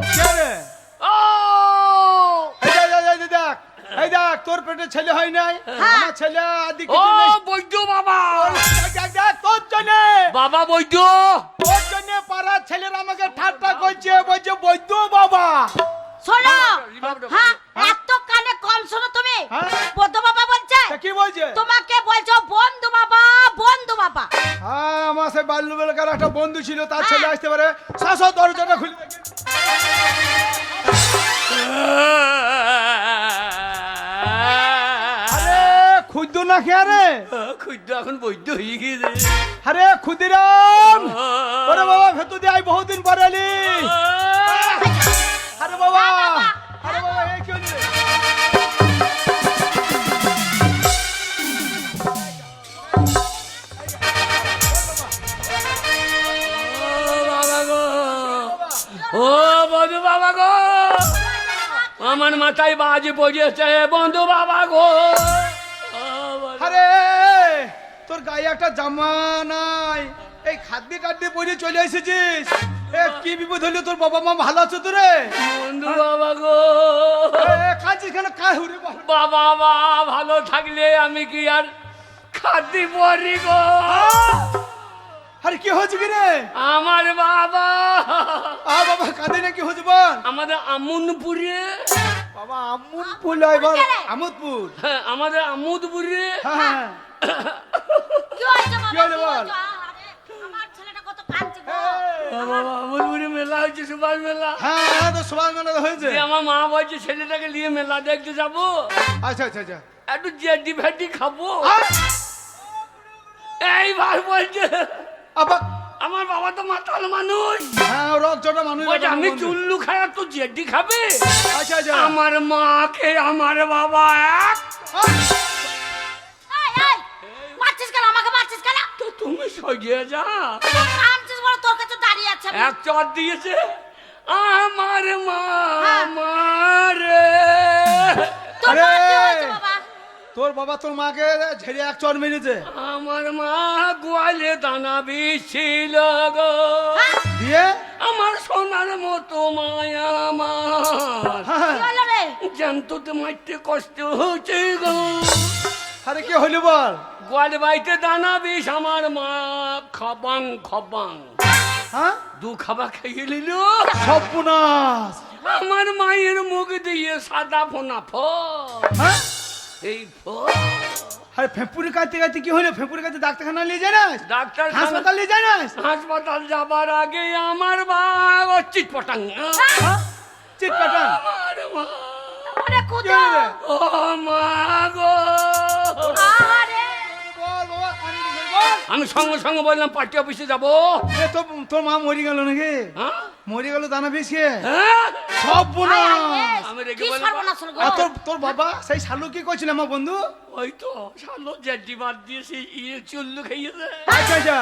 কে রে? ও এই দেখ তোর পেটে ছেলে হয় নাই আমার ছেলে আদি ও কিছু নেই বৈদ্য বাবা দেখ, তোর জন্য বাবা বৈদ্য তোর জন্য পাড়ার ছেলেরা আমাকে ঠাট্টা করছে বলছে বৈদ্য বাবা শোনো, রিভাবটা হ্যাঁ, এত কানে কম শোনো তুমি। হ্যাঁ? বদ্ধ বাবা বলছে, তা কি বলছে তোমাকে বলছো বন্ধু বাবা, বন্ধু বাবা। হ্যাঁ আমার সে বাল্যবেলাকার একটা বন্ধু ছিল তার হ্যাঁ। ছেলে আসতে পারে শাশ দরজাটা খুলে দেখি আরে খুদ্দ না খেয়া রে খুদ্দ এখন বৈদ্য হয়ে গিয়েছে আরে ক্ষুদিরাম ওরে বাবা ভেতর দিয়ে আই বহুদিন পরে এলি আরে বাবা আরে বাবা এই কি হলো রে? ও বন্ধু বাবা গো আমার মাথায় বাজ পড়েছে বন্ধু বাবা গো ও বন্ধু- আরে তোর গায়ে একটা জামা নাই এই খাদ্য টাদ্যে পরে চলে এসেছিস এ কি বিপদ হলো তোর বাবা মা ভালো আছে তো রে বন্ধু বাবা গো কাঁদছিস কেন কাহ রে বাবা মা ভালো থাকলে আমি কি আর খাদ্য পরি গো আরে কি হয়েছে কি রে আমার বাবা বাবা কাঁদে না কি হয়েছে বল আমাদের আমুনপুরে বাবা আমুদপুর এবার আমোদপুর হ্যাঁ আমাদের আমুদপুরে হ্যাঁ কি হয়েছে বাবা? কি হলো কি বল? হয়েছে? আরে, আমার ছেলেটা কত কাঁদছে গো। বাবা আমুদপুরে মেলা হচ্ছে সুভাষ মেলা হ্যাঁ তো সবার মনে হয়েছে দিয়ে আমার মা বলছে ছেলেটাকে নিয়ে মেলা দেখতে যাবো আচ্ছা আচ্ছা আচ্ছা একটু জেডি ফেডি খাবো আর এইবার বলছে আবার আমার বাবা তো মাতাল মানুষ হ্যাঁ রক জটা মানুষ বলছে আমি চুল্লু খাই আর তো জেডি খাবে আচ্ছা আচ্ছা আমার মাকে আমার বাবা এক এই, মারছিস কেন? আমাকে মারছিস কেন? তো তুমি সজিয়ে যা তুই কাঁদছিস বলে তোর কাছে দাঁড়িয়ে আছে আমি। এক চর দিয়েছে আমার মা হ্যাঁ। মারে তোর আরে! মার কি হয়েছে বাবা? তোর বাবা তোর মাকে ঝেড়ে এক চর মেরেছে আমার মা গোয়ালে দানা বিছিল গো দিয়ে আমার সোনার মতো মায়া আমার হ্যাঁ কি হলো রে? জানতো মারতে কষ্ট হচ্ছে গো আরে কি হইলো বল গোয়াল বাড়িতে দানা বিষ আমার মা খবাং খবাং হ্যাঁ দু খাবা খেয়ে নিল সর্বনাশ আমার মায়ের মুখ দিয়ে সাদা ফোনা ফ হ্যাঁ এই ফ আরে ফেপুরি কাটতে কাটতে কি হইলো ফেপুরি কাটতে ডাক্তারখানা নিয়ে যায় না ডাক্তার হাসপাতাল নিয়ে যায় না হাসপাতাল যাবার আগে আমার বাবা চিটপটাং চিট কাটান আমার মা ওরে কি খুদা। হইলো রে? ও মা গো আরে, বল বাবা কানে দিছে বল আমি সঙ্গে সঙ্গে বললাম পার্টি অফিসে যাবো এ তো তোর মা মরে গেল নাকি হ্যাঁ মরে গেল দানা বিষে হ্যাঁ? সর্বনাশ আমি রেগে কি বললাম, সর্বনাশ হলো গো? আর তোর বাবা সেই শালু কি করছিল আমার বন্ধু ওই তো শালো জেডি বাদ দিয়ে সেই চুল্লু খেয়েছে আচ্ছা আচ্ছা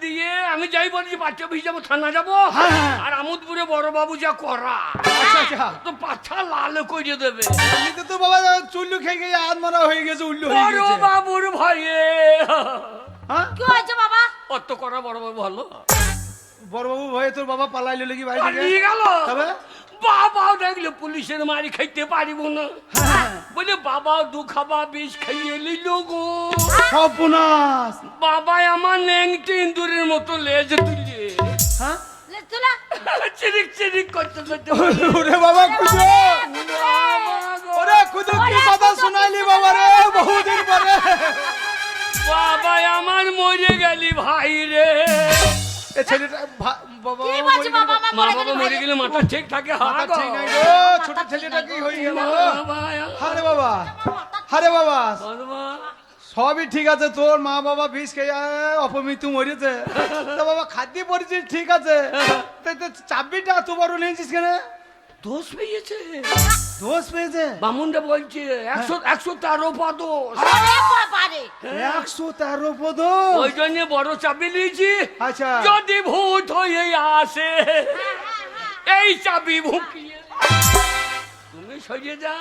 দিয়ে আমি যাই বলছি পার্টি অফিস যাবো থানা যাবো হ্যাঁ, হ্যাঁ। আর আমোদপুরে বড় বাবু যা করা আচ্ছা আচ্ছা তো পাছা লাল করে দেবে এমনিতে তো বাবা চুল্লু খেয়ে গিয়ে আত্মারা হয়ে গেছে উল্লু হয়ে বড় গেছে বাবুর ভয়ে হ্যাঁ কি হয়েছে বাবা? অত করা বড় বাবু ভালো বড়বাবু ভয়ে তোর বাবা পালাইলো নাকি বাড়ি থেকে পালিয়ে গেল তবে বাবাও দেখলে পুলিশের মারি খাইতে পারিব না হ্যাঁ বলে বাবা দু খাবা বিষ খাইয়ে নিল গো সর্বনাশ বাবা আমার ন্যাংটি ইন্দুরের মতো লেজ তুলে হ্যাঁ লে, তুলা। চিরিক চিরিক করতে করতে ওরে বাবা খুদু বাবা গো। ওরে খুদু কি কথা শোনাইলি বাবা রে বহুদিন পরে বাবা আমার মরে গেলি ভাই রে এ ছেলেটা বাবা কি বলছে বাবা? আমার মা মরে বাবা গেলি মরে ভাই। গেলে মাথা ঠিক থাকে মাথা হা গো। ঠিক নাই গো ছোট ছেলেটা কি হয়ে গেল বাবা, আরে বাবা আরে বাবা বলো মা। সবই ঠিক আছে, তোর মা বাবা বিষ খেয়ে অপমৃত্যু মরেছে, তা বাবা খাদ্য পরিচিত ঠিক আছে, তাই তো চাবিটা এত বড় নিয়েছিস কেন? দোষ পেয়েছে, দোষ পেয়েছে? বামুনটা বলছে 113 পা দোষ। ওরে বাবারে 113 পদ। ওই জন্য বড় চাবি নিয়েছি, আচ্ছা যদি ভূত হয়ে আসে এই চাবি ভুকিয়ে তুমি সরিয়ে যা।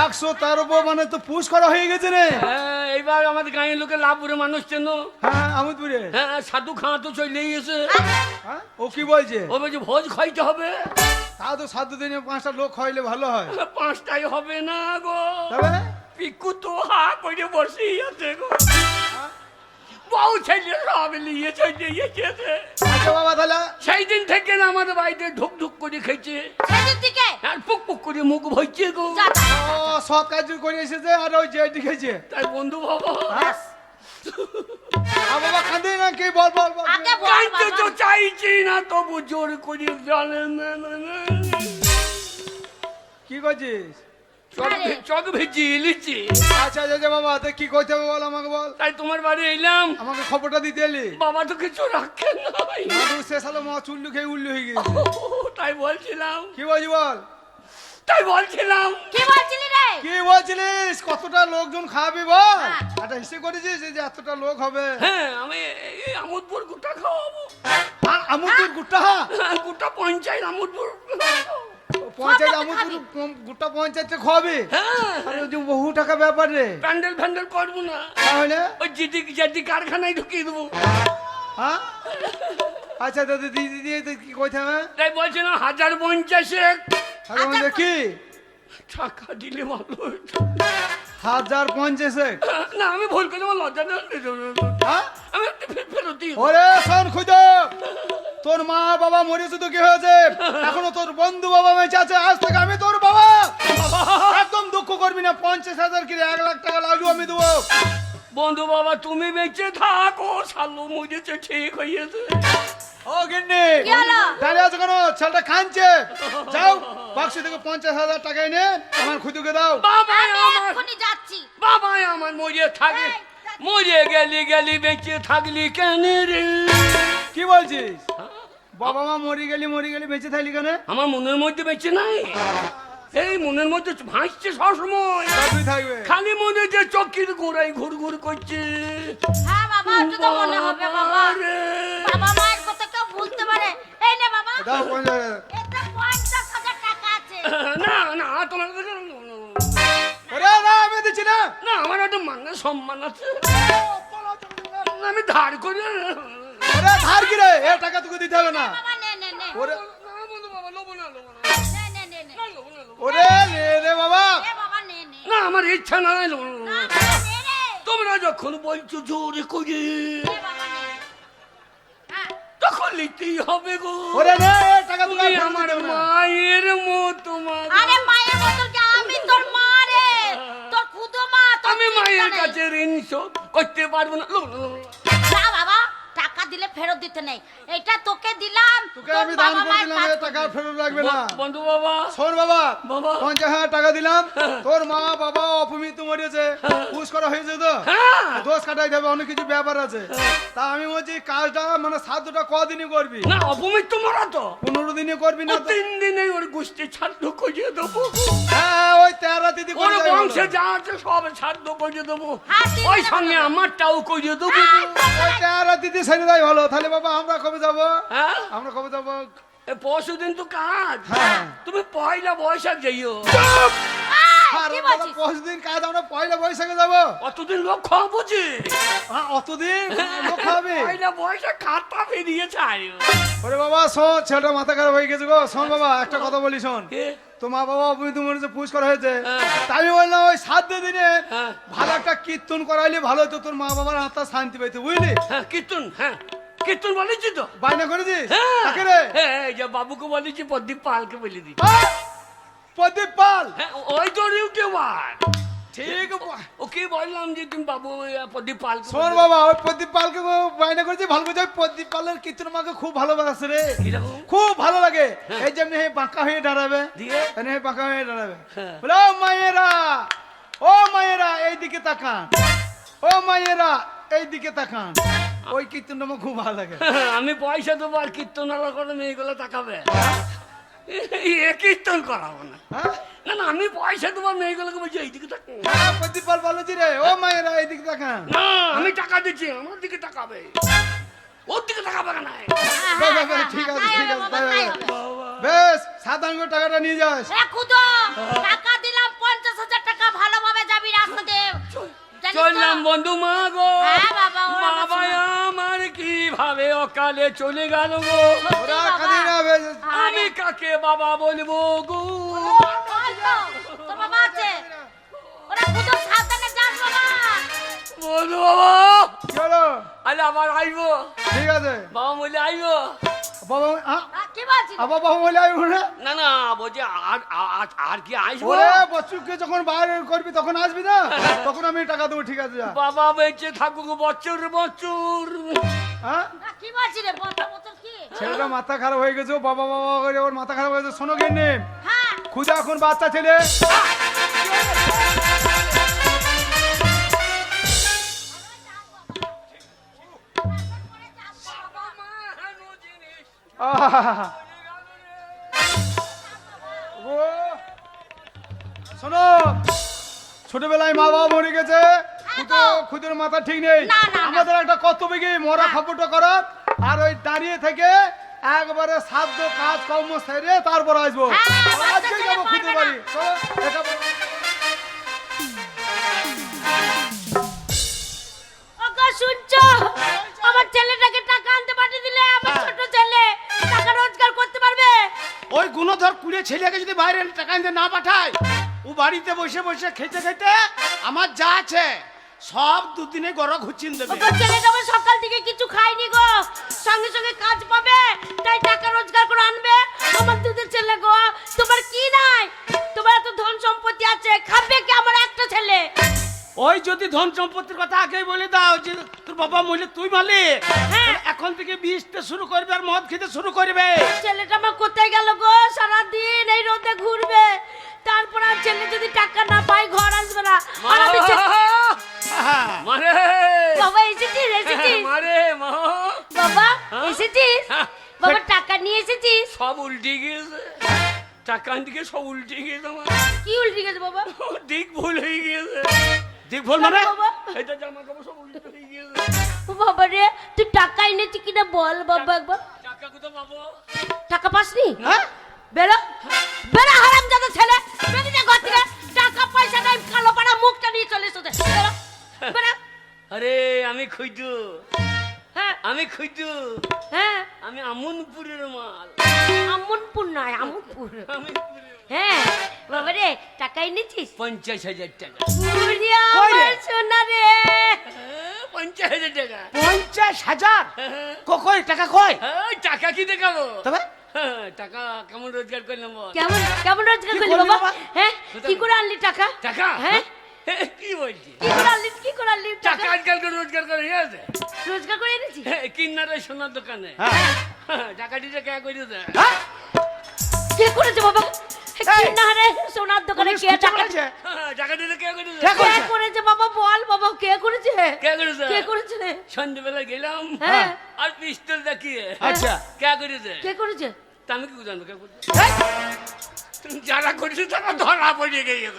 113 মানে তো পুশ করা হয়ে গেছে রে। হ্যাঁ, এইবার আমাদের গাঁয়ের লোকে লাভপুরে মানুষ চেন। হ্যাঁ আমোদপুরে। হ্যাঁ, সাধু খাঁ তো চলে গেছে। হ্যাঁ, ও কি বলছে? ও বলছে ভোজ খাইতে হবে। তা তো 7 দিনে 5টা লোক খাইলে ভালো হয়। 5টাই হবে না গো, তবে পিকু তো হা করে বসেই আছে গো। বউ ছেলে সব নিয়ে চলে গেছে। আচ্ছা বাবা তাহলে সেই দিন থেকে না আমাদের বাড়িতে ঢুক ঢুক করে খেয়েছে, সেদিন থেকে আর পুক পুক করে মুখ ভরছে গো। যা, যা। ও সৎ কাজ করে এসেছে আর ওই যে লিখেছে। তাই বন্ধু বাবা বাবা কাঁদে না কি? বল বল বল। আগে বল কাঁদতে তো বাবা। চাইছি না, তবু জোর করে জলে কি করছিস? চোখ ভিজিয়ে লিচি। আচ্ছা আচ্ছা বাবা তো কি করতে হবে বল আমাকে বল। তাই তোমার বাড়ি এলাম, আমাকে খবরটা দিতে এলি। বাবা তো কিছু রাখে নাই। মাদু শেষ হলো মা চুল্লু খেয়ে উল্লু হয়ে গেছে। তাই বলছিলাম, কি বলছি বল। তাই বলছিলাম কি বলছিলি রে? কি বলছিলিস? কতটা লোকজন খাওয়াবি বল। হ্যাঁ। একটা হিসেব করেছিস এই যে এতটা লোক হবে? হ্যাঁ, আমি এই আমোদপুর গোটা খাওয়াবো। আমুদপুর গুট্টা গোটা পঞ্চায়েত আমোদপুর। পঞ্চায়েত সব আমুদপুর গুট্টা পঞ্চায়েতে খাওয়াবি? হ্যাঁ, আরে ওই যে বহু টাকা ব্যাপার রে। প্যান্ডেল ফ্যান্ডেল করবো না, তাহলে ওই জিদি জাদি কারখানায় ঢুকিয়ে দেবো। হ্যাঁ আচ্ছা দাদা দিদি দিয়ে কি কইতে হবে? তাই বলছিলাম 1050 আরে মানে কি টাকা দিলে ভালো হতো। 1050? না, আমি ভুল করে আমার লজ্জা নেই। হ্যাঁ আমি একটু ফেরত দিই। ওরে শোন খুদ, তোর মা বাবা মরেছে তো কি হয়েছে, এখনো তোর বন্ধু বাবা বেঁচে আছে, আজ থেকে আমি তোর বাবা। একদম দুঃখ করবি না, 50,000 কি 1 লাখ টাকা লাগলো আমি দেবো। বন্ধু বাবা তুমি বেঁচে থাকো, শালু মুজেছে ঠিক হয়েছে। ও গিন্নি কি হলো? দাঁড়িয়ে আছো কেন? ছেলেটা কাঁদছে। যাও বাক্স থেকে 50,000 টাকা এনে আমার খুদুকে দাও। বাবাই আমি আমার, এক্ষুনি যাচ্ছি। বাবাই আমার মরে থাকে, মরে গেলি বেঁচে থাকলি কেন রে? কি বলছিস? বাবা মা মরে গেলি বেঁচে থাকলি কেন? আমার মনের মধ্যে বেঁচে নাই, এই মনের মধ্যে ভাসছে সবসময়, তা তুই থাকবে। খালি মনে যে চকির গোড়ায় ঘুর ঘুর করছে। হ্যাঁ বাবা, ওটা তো মনে হবে বাবা। রে। বাবা মায়ের কথা কেউ ভুলতে পারে? এই নে বাবা, দাও 50,000। এতে 50,000 টাকা আছে। না না, তোমার ওরে না আমি দিচ্ছি না। না, আমার একটা মানে সম্মান আছে, আমি ধার করি। ওরে ধার কি রে? এ টাকা তোকে দিতে হবে না। বাবা নে নে নে। ওরে না, বন্ধু বাবা, লোবো না, লোবো না। নে নে নে নে। না, লোবো না, লোবো না। ওরে নে রে বাবা। এ বাবা নে নে। না, আমার ইচ্ছা নাই, লোবো না, লোবো না না। বাবা নে রে। তোমরা যখন বলছো জোরে করে, এ বাবা নে। হ্যাঁ। তখন নিতেই হবে গো। ওরে নে এ টাকা তোকে তুমি আর ফেরত আমার দিতে হবে না। মায়ের মতো মা। আরে মায়ের মতো কি? আমি তোর মা রে, তোর খুদো মা। তোর আমি চিন্তা মায়ের নেই। কাছে ঋণ শোধ করতে পারবো না। লোবো না, লোবো না। না বাবা, টাকা দিলে ফেরত দিতে নেই। এটা তোকে দিলাম, তোকে তোর আমি দান বাবা করে মায়ের দিলাম, কাজ এ টাকা করবি। ফেরত লাগবে না। বন্ধু বাবা, শোন বাবা, বাবা। 50,000 টাকা দিলাম, তোর মা বাবা অপমৃত্যু মরেছে, পুষ করা হয়েছে তো, হ্যাঁ, দোষ কাটাই দেবে, অনেক কিছু ব্যাপার আছে। তা আমি বলছি কাজটা মানে 7টা কদিনই করবি? না অপমৃত্যু মরা তো 15 দিনে করবি না ও তো? 3 দিনে ওর গোষ্ঠী ছাড় করিয়ে দেবো। হ্যাঁ ওই 13 দিদি ওর করে যাবে বংশে ভালো। যা আছে সব ছাড় করিয়ে দেবো, হ্যাঁ, ঠিক ওই আছে, সঙ্গে বাবা। আমারটাও করিয়ে দেবো। ওই 13 দিদি ছেড়ে দেয় ভালো। তাহলে বাবা আমরা কবে যাবো? হ্যাঁ, আমরা কবে যাবো? পরশু দিন তো কাজ, হ্যাঁ। তুমি পয়লা বৈশাখ যাইও। এই, কি বলছিস? 5 দিন কাজ, আমরা পয়লা বৈশাখে যাবো। অতদিন লোক খাওয়াবো যে, হ্যাঁ অতদিন লোক খাবে। পয়লা বৈশাখ খাতা ফিরিয়ে ছাড়ো। ওরে বাবা শোন, ছেলেটা মাথা খারাপ হয়ে গেছে গো। শোন বাবা একটা কথা বলি শোন, কে? তো মা বাবা অপমৃত্যু মরেছে, পুষ করা হয়েছে, হ্যাঁ। তাই আমি বললাম ওই 7 দিনে হ্যাঁ। ভালো একটা কীর্তন করাইলে ভালো হতো, তোর মা বাবার আত্মা শান্তি পাইতো, বুঝলি? হ্যাঁ, কীর্তন, হ্যাঁ কীর্তন বলেছি তো। বায়না করেছিস? হ্যাঁ, কাকে রে? হ্যাঁ, এই যে বাবুকে বলেছি, প্রদীপ পালকে বলে দিই। হ্যাঁ, প্রদীপ পাল। হ্যাঁ, ওই তো ইউটিউবার। ঠিক ওকে বললাম যে তুমি বাবু প্রদীপ পাল। শোন বাবা, ওই প্রদীপ পালকে বায়না করেছি ভালো করে। প্রদীপ পালের কীর্তন আমাকে খুব ভালোবাসে রে, কিরকম? খুব ভালো লাগে। এই যেমনি হে বাঁকা হয়ে দাঁড়াবে, দিয়ে? হে বাঁকা হয়ে দাঁড়াবে, হ্যাঁ। বলো মায়েরা ও মায়েরা এইদিকে তাকান, ও মায়েরা এইদিকে তাকান। ওই কীর্তনটা আমার খুব ভালো লাগে। আমি পয়সা দেবো আর কীর্তন করে মেয়েগুলো তাকাবে। এ কীর্তন করাবো না। হ্যাঁ না না, আমি পয়সা দেবো মেয়েগুলোকে বলছি এইদিকে তাকাবো। হ্যাঁ, প্রদীপ বলেছি রে, ও মায়েরা এইদিকে তাকান। না, আমি টাকা দিচ্ছি, আমার দিকে তাকাবে। ওর দিকে তাকাবে কেন? ঠিক আছে, তাই ঠিক হবে আছে, বাবা, তাই তাই হবে। হবে। বেশ, 7 আঙ্গুর টাকাটা নিয়ে যাস। এ খুদো, টাকা দিলাম 50,000 টাকা, ভালোভাবে যাবি রাস্তাতে। জানিস তো? চললাম বন্ধু মা গো। হ্যাঁ বাবা, ওরা মা ভাই আমার কিভাবে অকালে চলে গেল গো। ওরা কাঁদে না, বেশ। আমি কাকে বাবা বলবো গো। তোর বাবা আছে? ওরা খুদো, সাবধানে যাস বাবা। বলবো বাবা, কি হলো? আরে আবার আইবো। ঠিক আছে বাবা বলে আইবো। বাবা, কি বলছিস? বাবা বলে আইব না। না না, বলছি আর কি আসবো। ওরে বচ্চুকে যখন বাইরে করবি তখন আসবি না, তখন আমি টাকা দেবো। ঠিক আছে, যা। বাবা বেঁচে থাকুক বছর বছর। হ্যাঁ, কি বলছিস রে? বছর বছর কি? ছেলেটা মাথা খারাপ হয়ে গেছে, ও বাবা বাবা করে ওর মাথা খারাপ হয়ে গেছে। শোনো গিয়ে হ্যাঁ, খুদা এখন বাচ্চা ছেলে। আহা! ও, শোনো, ছোটবেলায় মা বাবা মরে গেছে, খুদের মাথা ঠিক নেই। না, না, না। আমাদের একটা কর্তব্য কি, মরা খবরটা করা, আর ওই দাঁড়িয়ে থেকে একবারে সাধ্য কাজ কর্ম সেরে তারপর আসবো। হ্যাঁ, বাচ্চা আজকে ছেলে যাবো পারবে খুদের না। বাড়ি। চলো, দেখা বলো। ওগো শুনছো? আমার ছেলেটাকে টাকা আনতে পাঠিয়ে দিলে, আমার ছোট ছেলে টাকা রোজগার করতে পারবে। ওই গুণধর কুড়ে ছেলেকে যদি বাইরে টাকা আনতে না পাঠায়, ও বাড়িতে বসে বসে খেতে খেতে আমার যা আছে সব দুদিনে গড় ঘুচিন দেবে। ওগো ছেলেটা আমার সকাল থেকে কিছু খায়নি গো, সঙ্গে সঙ্গে কাজ পাবে, তাই টাকা রোজগার করে আনবে। আমার দুধের ছেলে গো, তোমার কি নাই? তোমার এত ধন সম্পত্তি আছে, খাবে কি আমার একটা ছেলে? ওই যদি ধন সম্পত্তির কথা আগেই বলে দাও যে তোর বাবা মরলে তুই মালিক, হ্যাঁ। এখন থেকে বিষতে শুরু করবে আর মদ খেতে শুরু করবে। ছেলেটা আমার কোথায় গেল গো? সারাদিন এই রোদে ঘুরবে, তারপর আর ছেলে যদি টাকা না পায় ঘর আসবে না। আর আমি মারে বাবা এসেছিস, এসেছিস মারে মা, বাবা, এসেছিস হ্যাঁ। বাবা, টাকা নিয়ে এসেছিস? সব উল্টে গিয়েছে। টাকা দিকে সব উল্টে গিয়েছে আমার। কি উল্টে গেছে বাবা? দিক ভুল হয়ে গিয়েছে। দেখ বল মানে বাবা, এটা জামা কাপড় সব উল্টে হয়ে গিয়েছে। বাবা রে, তুই টাকা এনেছি কিনা বল বাবা একবার। টাকা কোথায় পাবো? টাকা পাসনি? হ্যাঁ? বেরো, বেরো হারামজাদা ছেলে, বেরিয়ে যা ঘর থেকে। টাকা পয়সা নাই, কালো পাড়া মুখটা নিয়ে চলে এসেছে। বেরো, বেরো। আরে আমি খুঁজু, হ্যাঁ, আমি খুঁজু, হ্যাঁ, আমি আমনপুরের মাল। আমনপুর নয়, আমনপুর। আমি হ্যাঁ বাবা রে, টাকা এনেছিস? 50,000 টাকা। ওরে কই রে? আমার সোনা রে। 50,000 টাকা। 50,000? কই টাকা কই? এই টাকা কি দেখাবো? তবে টাকা কেমন রোজগার করলাম বল? কেমন কেমন রোজগার কি করলি করলি বাবা? বাবা? হ্যাঁ, কি করে আনলি টাকা? টাকা? হ্যাঁ, কি বলছি? কি করে আনলি, কি করে আনলি টাকা টাকা? আজকাল করে রোজগার করে ঠিক আছে? রোজগার করে এনেছিস? কিন্নারে সোনার দোকানে হ্যাঁ। টাকা দিতে কে করে দেয়? হ্যাঁ? কে করেছে বাবা? কি না রে, সোনার দোকানে পুলিশ কে খুঁজে টাকা বেড়াচ্ছে। টাকা দিতে কে করে কে দেয়? করে? কে করেছে বাবা? বল বাবা, কে করেছে? কে করেছে? কে করেছে? সন্ধ্যেবেলা গেলাম হ্যাঁ। আর পিস্তল দেখিয়ে আচ্ছা। কে করেছে? কে করেছে? তা আমি কি জানবো কে করেছে? যারা করেছে তারা ধরা পড়ে গেছে।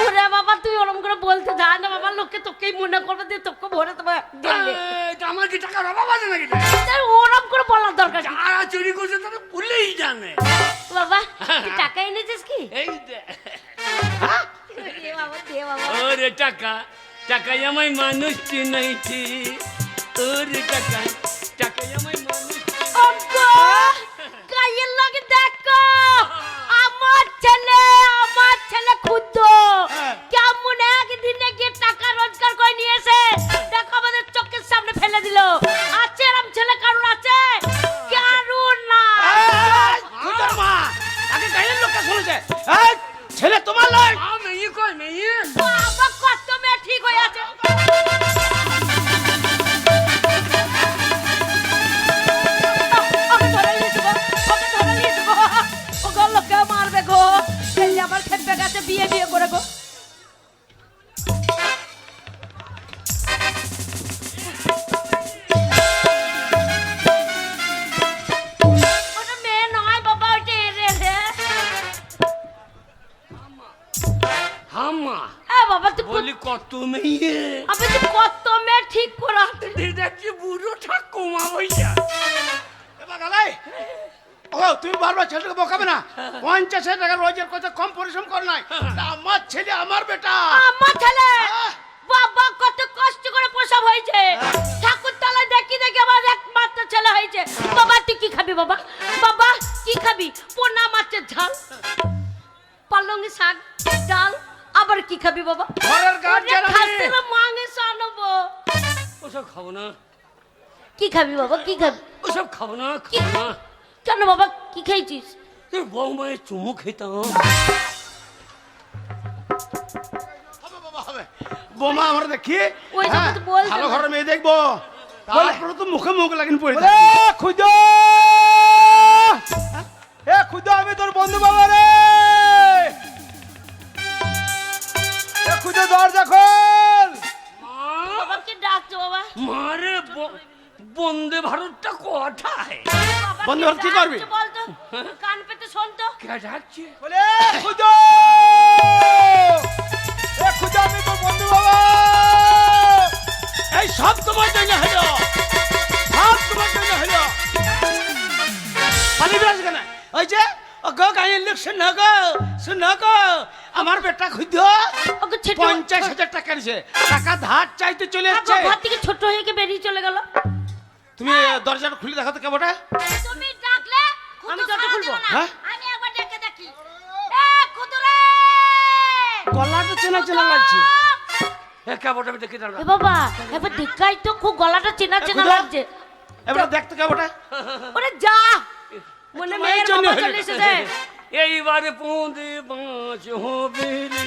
ওরে বাবা, তুই ওরম করে বলতে যা না বাবা, লোকে তোকেই মনে করবে দিয়ে তোকে ভরে দেবে দিল্লি। তা আমার কি টাকার অভাব আছে নাকি? তাই ওরম করে বলার দরকার কি? যারা চুরি করছে তারা ভুলেই জানে। বাবা, তুই টাকা এনেছিস কি? এই দেখ। দে বাবা, দে বাবা। ওরে টাকা, টাকাই আমায় মানুষ চিনাইছি। ওরে টাকা, টাকাই আমায় মানুষ ওগো, গায়ের লাগে দেখো, আমার ছেলে ক্ষুদ্র হ্যাঁ। কেমন একদিনে গিয়ে টাকা রোজগার করে নিয়েছে। দেখো আমাদের চোখের সামনে ফেলে দিল। আছে এরম ছেলে কারণ আছে? কারণ না। এই, খুদার মা, আগে গায়ের লোকটা শুনেছে। এই, ছেলে তোমার নয়। মেয়ে কই মেয়ে? বাবা, কত মেয়ে ঠিক হয়ে আছে। ওকে ধরে নিয়ে যাবো, ওকে ধরে নিয়ে যাবো। ওগো, লোকে মারবে গো। ছেলে আমার খেপে গেছে বিয়ে বিয়ে করে গো। ঠিক করা। দেখছি বুড়ো ঠাকুমা বইয়া। এবার গালাই ও তুমি বারবার ছেলেটাকে বকাবে না। 50,000 টাকা রোজের কথা কম পরিশ্রম কর নাই। আমার ছেলে আমার বেটা। আমার ছেলে আহ! বাবা কত কষ্ট করে প্রসব হয়েছে, ঠাকুর তলায় দেখি দেখি আমার একমাত্র ছেলে হয়েছে। বাবা তুই কি খাবি বাবা? বাবা কি খাবি? পোনা মাছের ঝাল, পালঙ্গি শাক, ডাল, আবার কি খাবি বাবা? ঘরের গার্জেন আমি। খাসির মাংস আনবো। ওসব খাবো না, কি খাবি বাবা? কি খাবি? ওসব খাবো না, কি? খাবো না। কেন বাবা কি খেয়েছিস? তোর বৌমায়ের চুমু খেতাম। হবে বাবা হবে। বোমা আমরা দেখি। ওই জন্য হ্যাঁ, তো বলতে ভালো না। ঘরের মেয়ে দেখবো। তারপরে তো মুখে মুখ লাগিন পড়ে ওরে খুদো, এ খুদো আমি তোর বন্ধু বাবা রে। এ খুদো দরজা খোল। বাবা কি ডাকছো বাবা? মারে বন্দে ভারতটা কোথায়? বাবা বন্ধু, কি করবি? ডাকছো বল তো? কান পেতে শোন তো। কে ডাকছে? বলে খুদো, এ খুদো আমি তোর বন্ধু বাবা। এই সব তোমার জন্য হলো, সব তোমার জন্য হলো। পানি বিরাজ কেন ওই যে ও গো গায়ে ইলেকশন না গো, শুন না গো আমার বেটা খুঁজ ওকে ছেটে 50,000 টাকা নিছে, টাকা ধার চাইতে চলে যাচ্ছে। ঘর থেকে ছোট হয়ে গিয়ে বেরিয়ে চলে গেল। তুমি দরজাটা খুলে দেখো তো কেমনটা। তুমি ডাকলে আমি দরজা খুলবো। হ্যাঁ? আমি একবার ডেকে দেখি। এ খুদরে, গলাটা চেনা চেনা লাগছে। কেমন আমি দেখে দাঁড়া। এ বাবা এবার দেখাই তো, খুব গলাটা চেনা চেনা খুদা? লাগছে। এবার দেখতে কেমনটা। ওরে যা, মনে মেয়ের জন্য বাবা হলো। চলে এসেছে। এইবারে পৌঁদে বাঁচ হবে রে,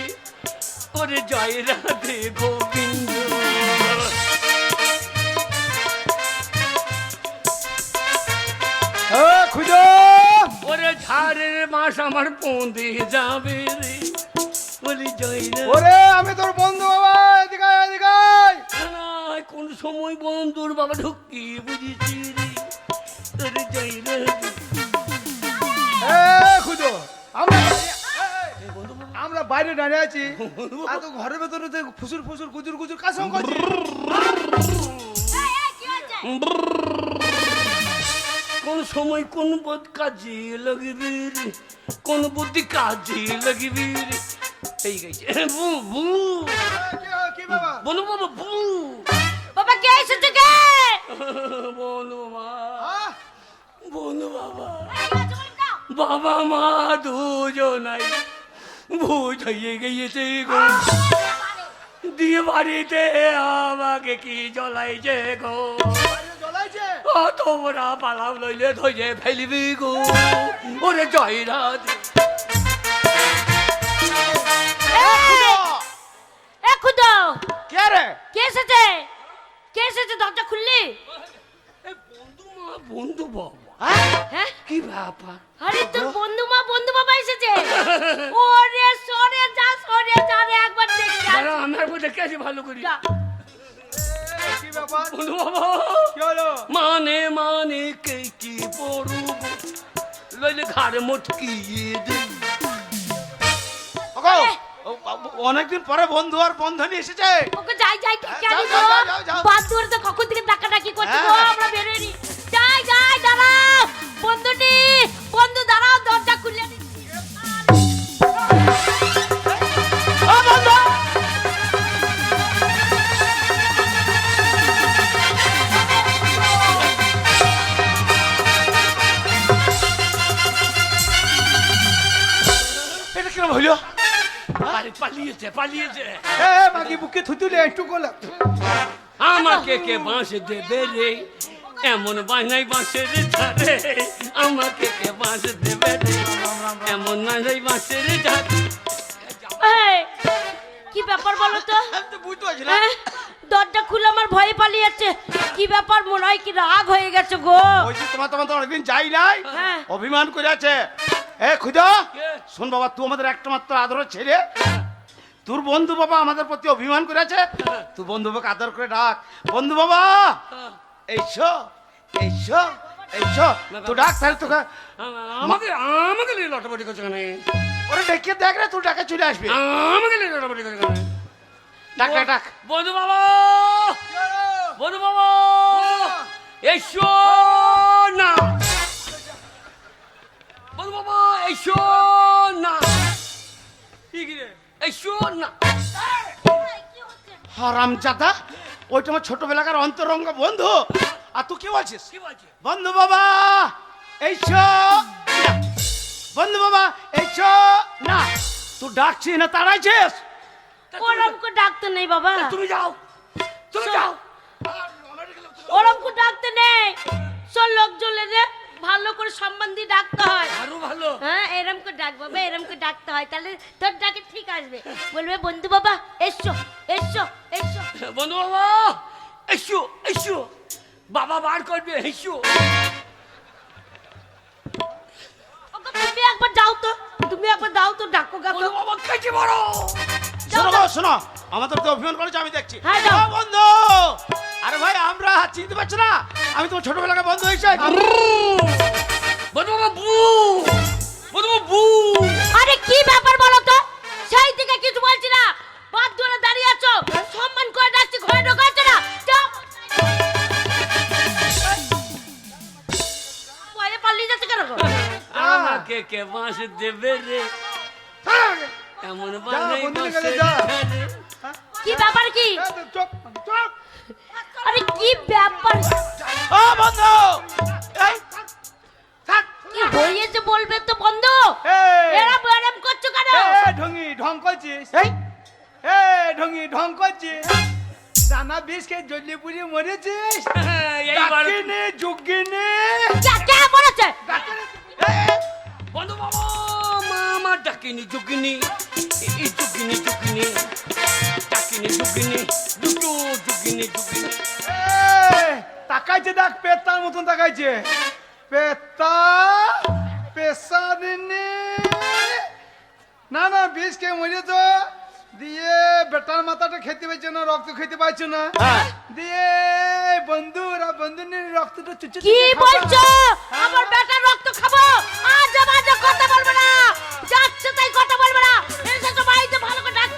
ওরে জয় রাধে গোবিন্দ। এ খুদো, ওরে ঝাড়ের মাস আমার পৌঁদে যাবে রে, ওরে জয় রাধে। ওরে আমি তোর বন্ধু বাবা, এদিকে আয়, এদিকে আয়। না, কোন সময় বন্ধুর বাবা ঢুকি বুঝেছি রে, ওরে জয় রাধে। এ খুদো, আমরা এই বন্ধু বাবা, আমরা বাইরে দাঁড়িয়ে আছি, আর তো ঘরের ভেতরে তো ফুসুর ফুসুর গুজুর গুজুর কাজ করছি। এই, এই, কি হয়েছে? কোন সময় কোন বোধ কাজে লাগবে রে, কোন বুদ্ধি কাজে লাগবে রে। এই গেছে বু বু, কি বাবা? বনু বাবা বু, বাবা কে এসেছে কে? বনু মা, আহ, বনু বাবা, এই, কি হয়েছে বল দাও। বাবা মা দুজনাই ভূত হয়ে গিয়েছে গো, দিয়ে বাড়িতে আমাকে কি জ্বলাইছে গো। বাইরে জ্বলাইছে? ও তোমরা পালাও লইলে ধরে ফেলবি গো, ওরে জয় রাধে। এ খুদো, কে রে? কে এসেছে? কে এসেছে? দরজা খুললি? এ বন্ধু মা বন্ধু বাবা, হ্যাঁ? কি ব্যাপার? আরে তোর বন্ধু মা বন্ধু বাবা এসেছে। ওরে সরে যা রে, একবার দেখে যা। দাঁড়া, আমি একবার দেখে আসি ভালো করি। যা। এ, কি ব্যাপার? বন্ধু বাবা, কি হলো? মানে মানে কেটি পড়ব, লইলে ঘাড় মটকিয়ে দে। ওগো, অনেকদিন পরে বন্ধু আর বন্ধনী এসেছে। ওকে যাই ডেকে যাও, আনি যাও, গো। যাও, যাও, যাও। বাদ দুয়ারে তো কখন থেকে ডাকাডাকি করছে গো, হ্যাঁ। আমরা বেরোয় নি। যাই দাঁড়াও। বন্ধু দাঁড়াও, দরজা খুলে নি। ও বন্ধু, এটা কিরম হইলো? আরে পালিয়েছে পালিয়েছে। এ মাগি বুকে থুতুলে একটু গোলা। আমাকে কে বাঁশ দেবে রে, এমন বানাই বাঁশের ধারে, আমাকে কে বাঁশ দেবে রে, এমন বানাই বাঁশের ধারে। এই, কি ব্যাপার বলো তো? আমি তো বুঝতে পারছি না। হ্যাঁ? দরজা খুলে আমার ভয়ে পালিয়ে যাচ্ছে। কি ব্যাপার? মনে হয় কি রাগ হয়ে গেছে গো। ওই যে তোমার তো অনেকদিন যাই নাই, হ্যাঁ। অভিমান করে আছে। এ খুদা, কে? শোন বাবা, তুই আমাদের একটা মাত্র আদরের ছেলে। তোর বন্ধু বাবা আমাদের প্রতি অভিমান করে আছে, তুই বন্ধু বাবাকে আদর করে ডাক। বন্ধু বাবা এইসো, এইসো, এইসো। তুই ডাক, তাহলে তোকে আমাকে আমাকে নিয়ে লটাপটি করছে কেন? ওরে ডেকে দেখ রে, তুই ডাকে চলে আসবে। আমাকে নিয়ে লটাপটি করছে কেন? ডাক ডাক ডাক। বন্ধু বাবা, কি হলো? বন্ধু বাবা এসো না, বন্ধু বাবা এসো না, এসো না। হারামজাদা, ওইটা আমার ছোটবেলাকার অন্তরঙ্গ বন্ধু। আর তুই কি বলছিস? কি বলছে? বন্ধু বাবা এইসো না। বন্ধু বাবা এইসো না। তুই ডাকছিস না তাড়াইছিস? ওরম করে ডাকতে নেই বাবা, তুমি যাও, তুমি যাও। ওরম করে ডাকতে নেই। সব লোক জ্বলে রে, ভালো করে সম্মান দিয়ে ডাকতে হয়। আরো ভালো। হ্যাঁ, এরম করে ডাক বাবা, এরম করে ডাকতে হয়, তাহলে তোর ডাকে ঠিক আসবে। বলবে বন্ধু বাবা এসো এসো এসো। বন্ধু বাবা এসো এসো, বাবা বার করবে, এসো। ওগো, তুমি একবার যাও তো, তুমি একবার দাও তো, ডাকো কাকু। বন্ধু বাবা খেতে বড়। শোনো গো, শোনো, আমাদের তো অভিমান করেছে, আমি দেখছি। হ্যাঁ, যাও। ও বন্ধু, আরে ভাই আমরা চিনতে পারছি না, আমি তোমার ছোটবেলাকার বন্ধু হয়েছে। বন্ধু বাবা বু, বন্ধু বাবা বু। আরে কি ব্যাপার বলো তো? সেই থেকে কিছু বলছি না, বাদ ধরে দাঁড়িয়ে আছো, সম্মান করে ডাকছি, ঘরে ঢোকাচ্ছ না। যাও। ভয়ে পালিয়ে যাচ্ছে কেন গো? আমাকে কে বাঁশ দেবে রে, এমন বানাই বন্ধুদের বাঁশের কাছে যা। ঝাড়ে। কি ব্যাপার কি? চুপ চুপ। আরে কি ব্যাপার ও বন্ধু, এই থাক। কি হয়েছে বলবে তো বন্ধু। এই। এরা বেরম করছো কেন? ঢঙ্গি ঢং করছিস? এই ঢঙ্গি ঢং করছিস? দানা বিষ খেয়ে জল্লি পুড়িয়ে মরেছিস? এইবার ডাকিনি জুগিনি। কে বলেছে? বন্ধু বাবা মা আমার ডাকিনি জুকিনি, এই জুকিনি জুকিনি, ডাকিনি জুকিনি, দুটো জুকিনি জুকিনি। তাকাইছে, দেখ পেতার মতন তাকাইছে। পেতা পেশাদিনি। না না, বিষ খেয়ে মরেছ, দিয়ে বেটার মাথাটা খেতে পাইছে না, রক্ত খেতে পাইছে না, দিয়ে বন্ধুরা বন্ধুনির রক্তটা চুচু কি বলছো? আমার বেটার রক্ত খাবো? আজে বাজে কথা বলবে না, যাচ্ছে তাই কথা বলবে না। এসে তো বাড়িতে ভালো করে ডাক।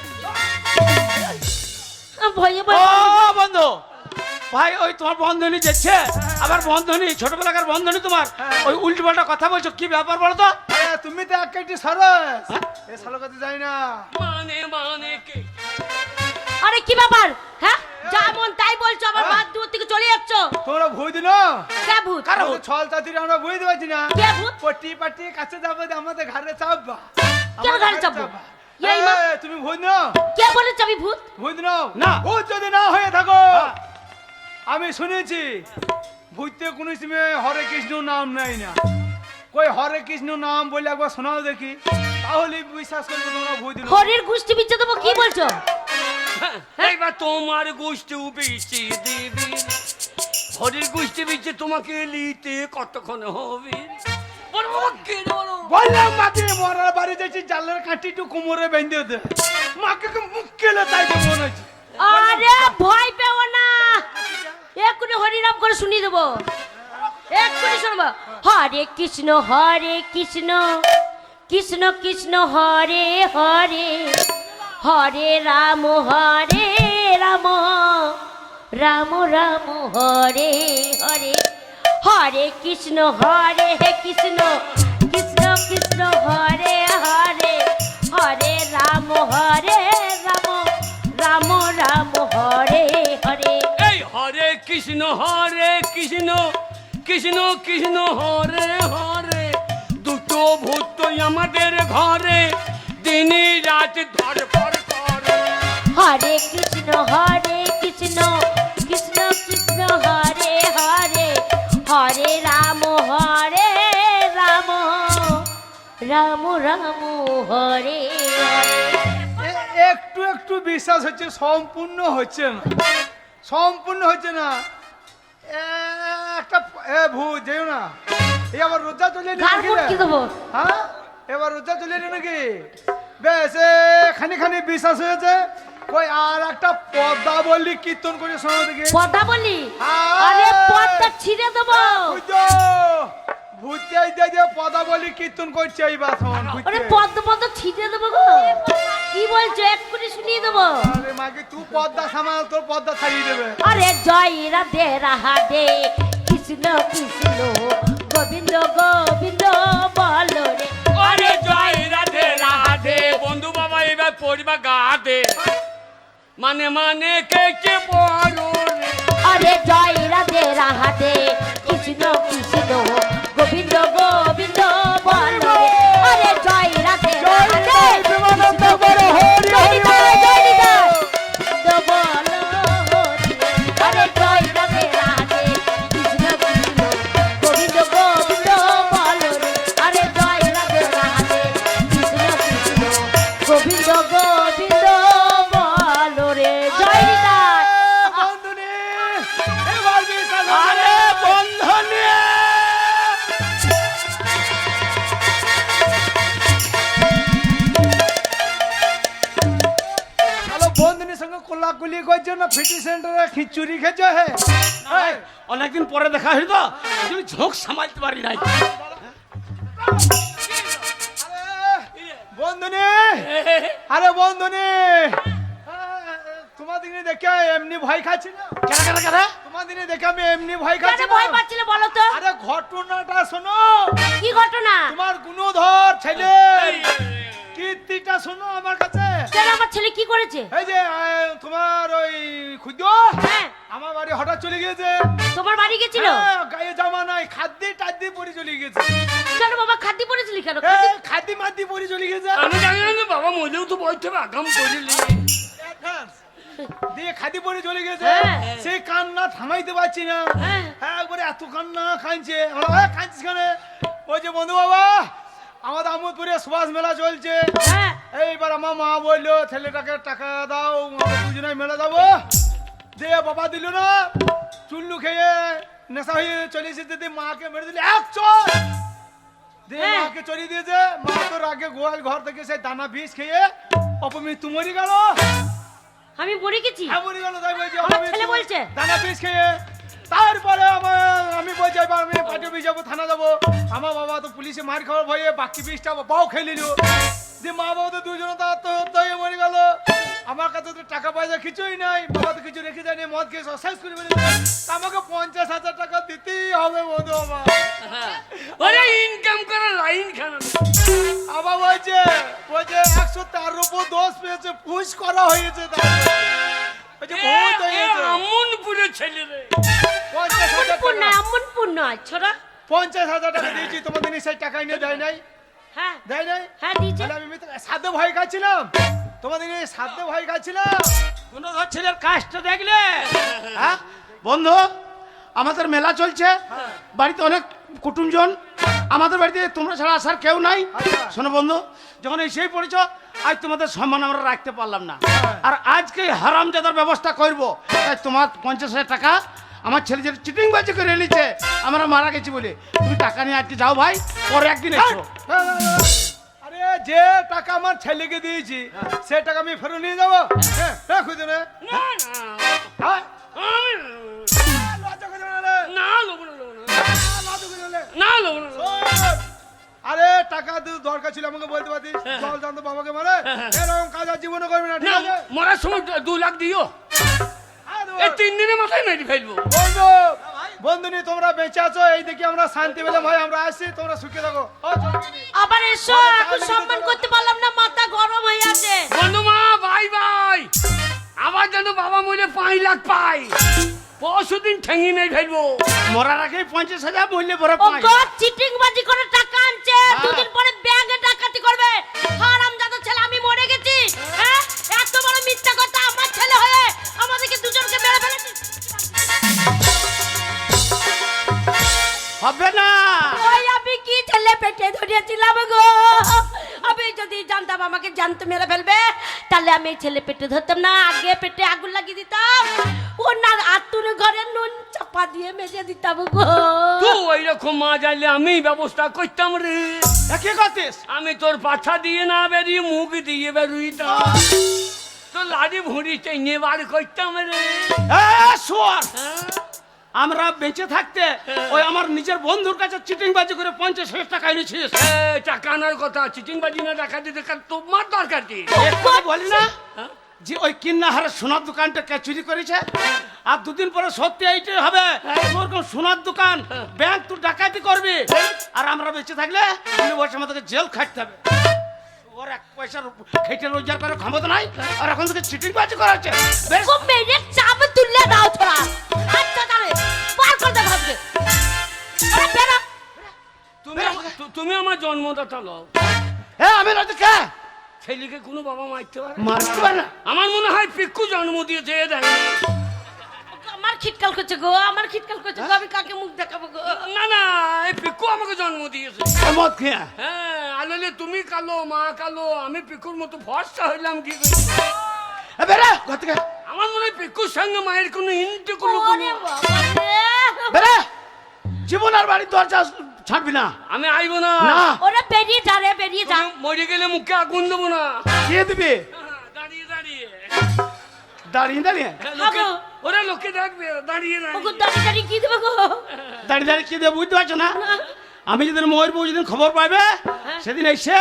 ভয়ে ও ভয়ে বন্ধু ভাই, ওই তোমার বন্ধনী যাচ্ছে, আবার বন্ধনী ছোটবেলাকার বন্ধনী তোমার, ওই উল্টো পাল্টা কথা বলছো, কি ব্যাপার বলো তো? তুমি তো এক কেটি সরস, এ সালো কথা যাই না। মানে মানে কে? আরে কি ব্যাপার? হ্যাঁ, যেমন তাই বলছো, আমার বাদ দূর থেকে চলে যাচ্ছ। তোমরা ভুই দিল কে ভূত? কারো আমাদের ছল চাতুরি আমরা বুঝতে পারছি না। কে ভূত? পটি পাটি কাছে যাবো, আমাদের ঘরে চাপবা। কেন আমাদের ঘরে চাপবো? এই মা। তুমি ভুই নাও, কে বলেছে আমি ভূত? ভুই নাও না। ভূত যদি না হয়ে থাকো, আমি শুনেছি ভূতে কোনো সময় হরে কৃষ্ণ নাম নাই না। কই হরে কৃষ্ণ নাম বলে একবার শোনাও দেখি, তাহলে বিশ্বাস করবে তোমরা ভূত দিল। হরির গোষ্ঠী বিচ্ছে দেবো, কি বলছো? এইবার তোমার গোষ্ঠী বিচি দিবি, হরির গোষ্ঠী বিচে তোমাকে লিতে কতক্ষণ হবে? বলো বাবা কে বলো? বললাম মাকে মরার বাড়ি যাচ্ছি, জালের কাঁটি একটু কোমরে বেঁধে দে, মাকে মুখ কেলে তাই তো মনে হচ্ছে। আরে ভয় পেও না, এক্ষুনি হরিনাম করে শুনিয়ে দেবো, এক্ষুনি শুনবো। হরে কৃষ্ণ কৃষ্ণ কৃষ্ণ হরে হরে, হরে রাম রাম রাম হরে হরে, হরে কৃষ্ণ কৃষ্ণ কৃষ্ণ কৃষ্ণ হরে হরে, হরে রাম রাম রাম হরে হরে। এই হরে কৃষ্ণ কৃষ্ণ কৃষ্ণ হরে হরে, দুটো ভূত আমাদের ঘরে দিনে রাত ধরপড় করে। হরে কৃষ্ণ কৃষ্ণ কৃষ্ণ হরে হরে, হরে রাম রাম রাম হরে হরে। একটু একটু বিশ্বাস হচ্ছে, সম্পূর্ণ হচ্ছে না, সম্পূর্ণ হচ্ছে না। একটা ভূত যেও না, এই আবার রোজা চলে এলো ঘাড় নাকি মুটকি রে? দেবো। হ্যাঁ, এবার রোজা চলে এলো নাকি? বেশ খানি খানি বিশ্বাস হয়েছে। কই আর একটা পদ্মা বললি কীর্তন করে শোনাও দেখি। পদ্মা বলি? হ্যাঁ। আরে পদ্মা ছিঁড়ে দেবো। ভূতে যে পদ্মা বলি কীর্তন করছে এই বাসন। আরে পদ্মা ছিঁড়ে দেবো গো। কি বলছো? এক্ষুনি শুনিয়ে দেবো। আরে মাকে তুই পদ্মা সামাল, তোর পদ্মা ছাড়িয়ে দেবে। আরে জয় রাধে রাধে কৃষ্ণ কৃষ্ণ গোবিন্দ গোবিন্দ বলো রে আরে জয় রাধে রাধে বন্ধু বাবা এবার পড়বা গাতে মানে মানে কে বলো রে আরে জয় রাধে রাধে কৃষ্ণ কৃষ্ণ গোবিন্দ গোবিন্দ বলো রে আরে জয় রাধে রাধে প্রেমানন্দ বড় হরি হরি বল। আরে জয় রাধে রাধে কৃষ্ণ কৃষ্ণ গোবিন্দ গোবিন্দ বলো রে আরে জয় রাধে রাধে কৃষ্ণ কৃষ্ণ গোবিন্দ গোবিন্দ বলো রে জয় নিতাই। বন্ধুনি এবার বিশাল আরে বন্ধনে হ্যালো বন্ধুনির সঙ্গে কোলাকুলি করছো না ফিটি সেন্টারে খিচুড়ি খেয়েছো হে এই, অনেকদিন পরে দেখা হইল তো তুমি ঝোঁক সামালতে পারি নাই। বন্ধুনি আরে বন্ধুনি তোমার দিনে দেখে এমনি ভয় খাচ্ছি না কেন কেন কেন তোমার দিনে দেখে আমি এমনি ভয় কেন খাচ্ছি ভয় না পাচ্ছিলে বলো তো আরে ঘটনাটা শোনো কি ঘটনা তোমার গুণধর ছেলে কীর্তিটা শোনো আমার কাছে কেন আমার ছেলে কি করেছে এই যে তোমার ওই খুদ্দ হ্যাঁ আমার বাড়ি হঠাৎ চলে গিয়েছে তোমার বাড়ি গেছিল হ্যাঁ, গায়ে জামা নাই খাদ্যে টাদ্যে পরে চলে গেছে কেন বাবা খাদ্য পড়েছিলি কেন খাদ্যি মাদ্দি পরে চলে গেছে আমি জানি না যে বাবা মরেও তো বলতে হবে আগাম করিলি দিয়ে খাদি পরে চলে গেছে হ্যাঁ। সেই কান্না থামাইতে পারছি না হ্যাঁ। হ্যাঁ একবারে এত কান্না কাঁদছে কাঁদছিস কেন ওই যে বন্ধু বাবা আমাদের আমোদপুরে সুভাষ মেলা চলছে হ্যাঁ এইবার আমার মা বললো ছেলেটাকে টাকা দাও আমরা দুজনে মেলা যাবো দিয়ে বাবা দিল না চুল্লু খেয়ে নেশা হয়ে চলে এসেছে দিয়ে মাকে মেরে দিলে এক চল দিয়ে হ্যাঁ। মাকে চড়িয়ে দিয়েছে মা তো রাগে গোয়াল ঘর থেকে সেই দানা বিষ খেয়ে অপমৃত্যু মরে গেল আমি মরে গেছি হ্যাঁ মরে গেল তাই বলছি আমার অপমৃত্যু। ছেলে বলছে? দানা বিষ খেয়ে তারপরে আমি বলছি এবার আমি পার্টি অফিস যাবো থানা যাবো আমার বাবা তো পুলিশে মার খাওয়ার ভয়ে বাকি বিষটা বাবাও খেয়ে নিল যে মা বাবা তো দুজনে তো আত্মহত্যা হয়ে মরে গেল আমার কাছে তো টাকা পয়সা কিছুই নাই বাবা তো কিছু রেখে যায়নি মদ খেয়ে শেষ করে ফেলেছে তা আমাকে 50,000 টাকা দিতেই হবে বন্ধু আমার ওরে ইনকাম করার লাইন খানা আবার বলছে 113 উপর 10 পেয়েছে পুশ করা হয়েছে তার বলছে বহুত হয়েছে আমনপুরে ছেলে রে 50,000 পূর্ণ টাকা এমন পূর্ণ ছোড়া 50,000 টাকা দিয়েছি তোমাদের সেই টাকা এনে দেয় নাই হ্যাঁ দেয় নাই হ্যাঁ দিয়েছে তাহলে আমি সাধ্যে ভয় খাচ্ছিলাম তোমাদের সাধ্যে ভয় খাচ্ছিলাম গুণধর ছেলের কাজটা দেখলে হ্যাঁ বন্ধু আমাদের মেলা চলছে বাড়িতে অনেক কুটুমজন আমাদের বাড়িতে তোমরা ছাড়া আসার কেউ নাই আচ্ছা। শোনো বন্ধু যখন এসেই পড়েছ আজ তোমাদের সম্মান আমরা রাখতে পারলাম না আর আজকে হারামজাদার ব্যবস্থা করব তাই তোমার 50,000 টাকা আমার ছেলে যে চিটিং বাজি করে এনেছে আমরা মারা গেছি বলে তুমি টাকা নিয়ে আজকে যাও ভাই পরে একদিন এসো আরে যে টাকা আমার ছেলেকে দিয়েছি সে টাকা আমি ফেরত নিয়ে যাবো হ্যাঁ রাখো তো না না হ্যাঁ? আমি লজ্জা করছো না রে? না লোক না লজ্জা করছো না রে? না লোক না শোন, আরে টাকা দরকার ছিল আমাকে বলতে পারতিস জল জানতো বাবাকে মারে এরকম কাজ আর জীবনে করবি না ঠিক না আছে মরার সময় 2 লাখ দিও আর এই 3 দিনের মাথায় মেরে ফেলবো বন্ধু বন্ধুনি তোমরা বেঁচে আছো এই দেখি আমরা শান্তি পেলাম ভাই আমরা আসছি তোমরা সুখে থাকো ও চলবিনি। আবার এসো এখন সম্মান করতে পারলাম না মাথা গরম হয়ে আছে বন্ধু মা বাই বাই আবার যেন বাবা মরে 5 লাখ পাই পরশুদিন ঠেঙি মেরে ফেলবো মরার আগে 50,000 মূল্যে বড় ও পাই গড চিটিং বাজি করে টাকা আনছে দুদিন পরে ব্যাগে ডাকাতি করবে হারামজাদা ছেলে আমি মরে গেছি হ্যাঁ এত বড় মিথ্যা কথা আমার ছেলে হয়ে আমাদেরকে দুজনকে মেরে ফেলেছে হবে না ওই আমি কি ছেলে পেটে ধরিয়েছিলাম গো আমি যদি জানতাম আমাকে জানতে মেরে ফেলবে তাহলে আমি এই ছেলে পেটে ধরতাম না আগে পেটে আগুন লাগিয়ে দিতাম ওনার আতুর ঘরে নুন চাপা দিয়ে মেজে দিতাম গো তুই ওইরকম মা যাইলে আমি ব্যবস্থা করতাম রে কি করতিস আমি তোর পাছা দিয়ে না বেরিয়ে মুখ দিয়ে বেরুইতাম তো লাড়ি ভুঁড়ি টেনে বার করতাম রে শুয়ার হ্যাঁ? আমরা বেঁচে থাকতে ওই আমার নিজের বন্ধুর কাছে চিটিং বাজি করে 50,000 টাকা এনেছিস টাকা আনার কথা চিটিং বাজি না টাকা দিতে তোমার দরকার কি এক্ষুনি বলি না হ্যাঁ? যে ওই কিন্নাহারের সোনার দোকানটা কে চুরি করেছে, আর দুদিন পরে সত্যি এইটাই হবে তোর কোন সোনার দোকান, ব্যাংক তুই ডাকাতি করবি, আর আমরা বেঁচে থাকলে তুই বসে আমাদেরকে জেল খাটতে হবে। ওর এক পয়সার খেটে রোজগার করার ক্ষমতা নাই, আর এখন থেকে চিটিং বাজি করাচ্ছে। বেশ, ও মেরে চাপ তুললে দাও ছোড়া। আচ্ছা তাহলে পার করে দে ভাবকে। আরে বেরা তুমি আমার জন্মদাতা লও। হ্যাঁ আমি না কে ছেলেকে কোনো বাবা মারতে পারে? মারতে পারে না। আমার মনে হয় পিকু জন্ম দিয়েছে, এ দেখ। আমার খিটকাল করছে গো, আমার খিটকাল করছে গো, আমি কাকে মুখ দেখাবো গো? না না, এই পিকু আমাকে জন্ম দিয়েছে। এ মদ খেয়ে হ্যাঁ, আলোলে তুমি কালো, মা কালো, আমি পিকুর মতো ফর্সা হইলাম কি করে? এ বেরা ঘর থেকে আমার মনে হয় পিকুর সঙ্গে মায়ের কোনো ইন্টে ওরে বাবা রে। বেরা, জীবন আর বাড়ির দরজা ছাড়বি না। আমি আইব না। না ওরে বেরিয়ে যা রে, বেরিয়ে যা। তুমি মরে গেলে মুখে আগুন দেবো না। দিয়ে দিবি দাঁড়িয়ে দাঁড়িয়ে দাঁড়িয়ে দাঁড়িয়ে লোকে, ওরা লোকে দেখবে দাঁড়িয়ে ওগো দাঁড়িয়ে। দাঁড়িয়ে দাঁড়িয়ে কি দেবে গো? দাঁড়িয়ে দাঁড়িয়ে কি দেবে বুঝতে পারছো না? আমি যেদিন ময়ের বউ যেদিন খবর পাইবে সেদিন এসে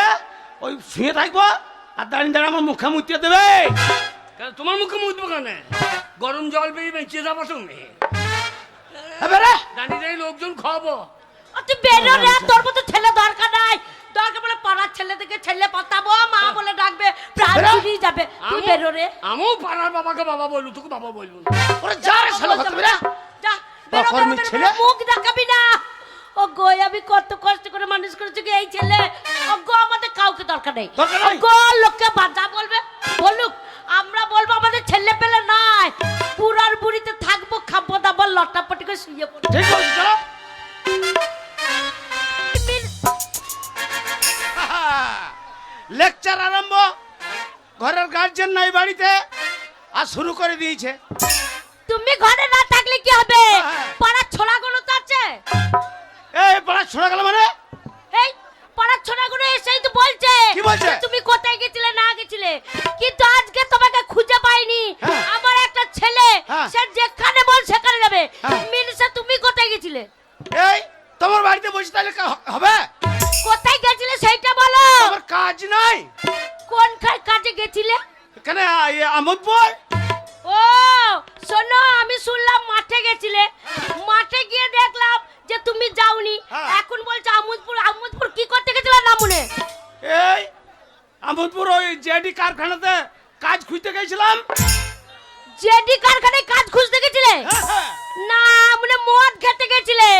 ওই শুয়ে থাকবো, আর দাঁড়িয়ে দাঁড়িয়ে আমার মুখে মুতিয়ে দেবে। কেন তোমার মুখে মুখবো কেন? গরম জল পেয়ে বেঁচে যাবো তুমি। এ বেরা দাঁড়িয়ে দাঁড়িয়ে লোকজন খাওয়াবো। ও তুই বেরো রে, তোর মতো ছেলে দরকার নাই। দরকার বলে পাড়ার ছেলে থেকে ছেলে পাতাবো, মা বলে ডাকবে, প্রাণ বেরো। চুরিয়ে যাবে। তুই বেরো রে। আমিও পাড়ার বাবাকে বাবা বলবো, তোকে বাবা বলবো না। ওরে যা রে শালা কথা বেরা। যা, বেরো, অকর্মী বেরো, বেরো, ছেলে। মুখ দেখাবি না। ও গো, আমি কত কষ্ট করে মানুষ করেছি কি এই ছেলে। ও গো, আমাদের কাউকে দরকার নেই। দরকার নাই। ও গো, লোককে বাধা বলবে বলুক, আমরা বলবো আমাদের ছেলে পেলে নাই। পুরার বুড়িতে থাকবো, খাবো দাবো, লটাপটি করে শুয়ে পড়বো। ঠিক বলছি চলো। লেকচার আরম্ভ, ঘরের গার্জেন নাই বাড়িতে, আর শুরু করে দিয়েছে। তুমি ঘরে না থাকলে কি হবে? পাড়ার ছোড়াগুলো তো আছে। এই পাড়া শোনা গেল মানে এই পাড়ার ছোড়াগুলো এসেই তো বলছে কি বলছে? যে তুমি কোথায় গেছিলে না গেছিলে, কিন্তু আজকে তোমাকে খুঁজে পাইনি। হ্যাঁ। আমার একটা ছেলে, হ্যাঁ। সে যেখানে বল সেখানে যাবে। হ্যাঁ। মিনিসা তুমি কোথায় গেছিলে? এই তোমার বাড়িতে বসে তাহলে হবে? কোথায় গেছিলে সেইটা বলো। আমার কাজ নাই। কোন কাজে গেছিলে? এখানে আমোদপুর। ও শোনো, আমি শুনলাম মাঠে গেছিলে। মাঠে গিয়ে দেখলাম যে তুমি যাওনি। হ্যাঁ। এখন বলছো আমোদপুর। আমোদপুর কি করতে গেছিলে না মনে? এই আমোদপুর ওই জেডি কারখানাতে কাজ খুঁজতে গেছিলাম। জেডি কারখানায় কাজ খুঁজতে গেছিলে? হ্যাঁ, হ্যাঁ, না মানে মদ খেতে গেছিলে?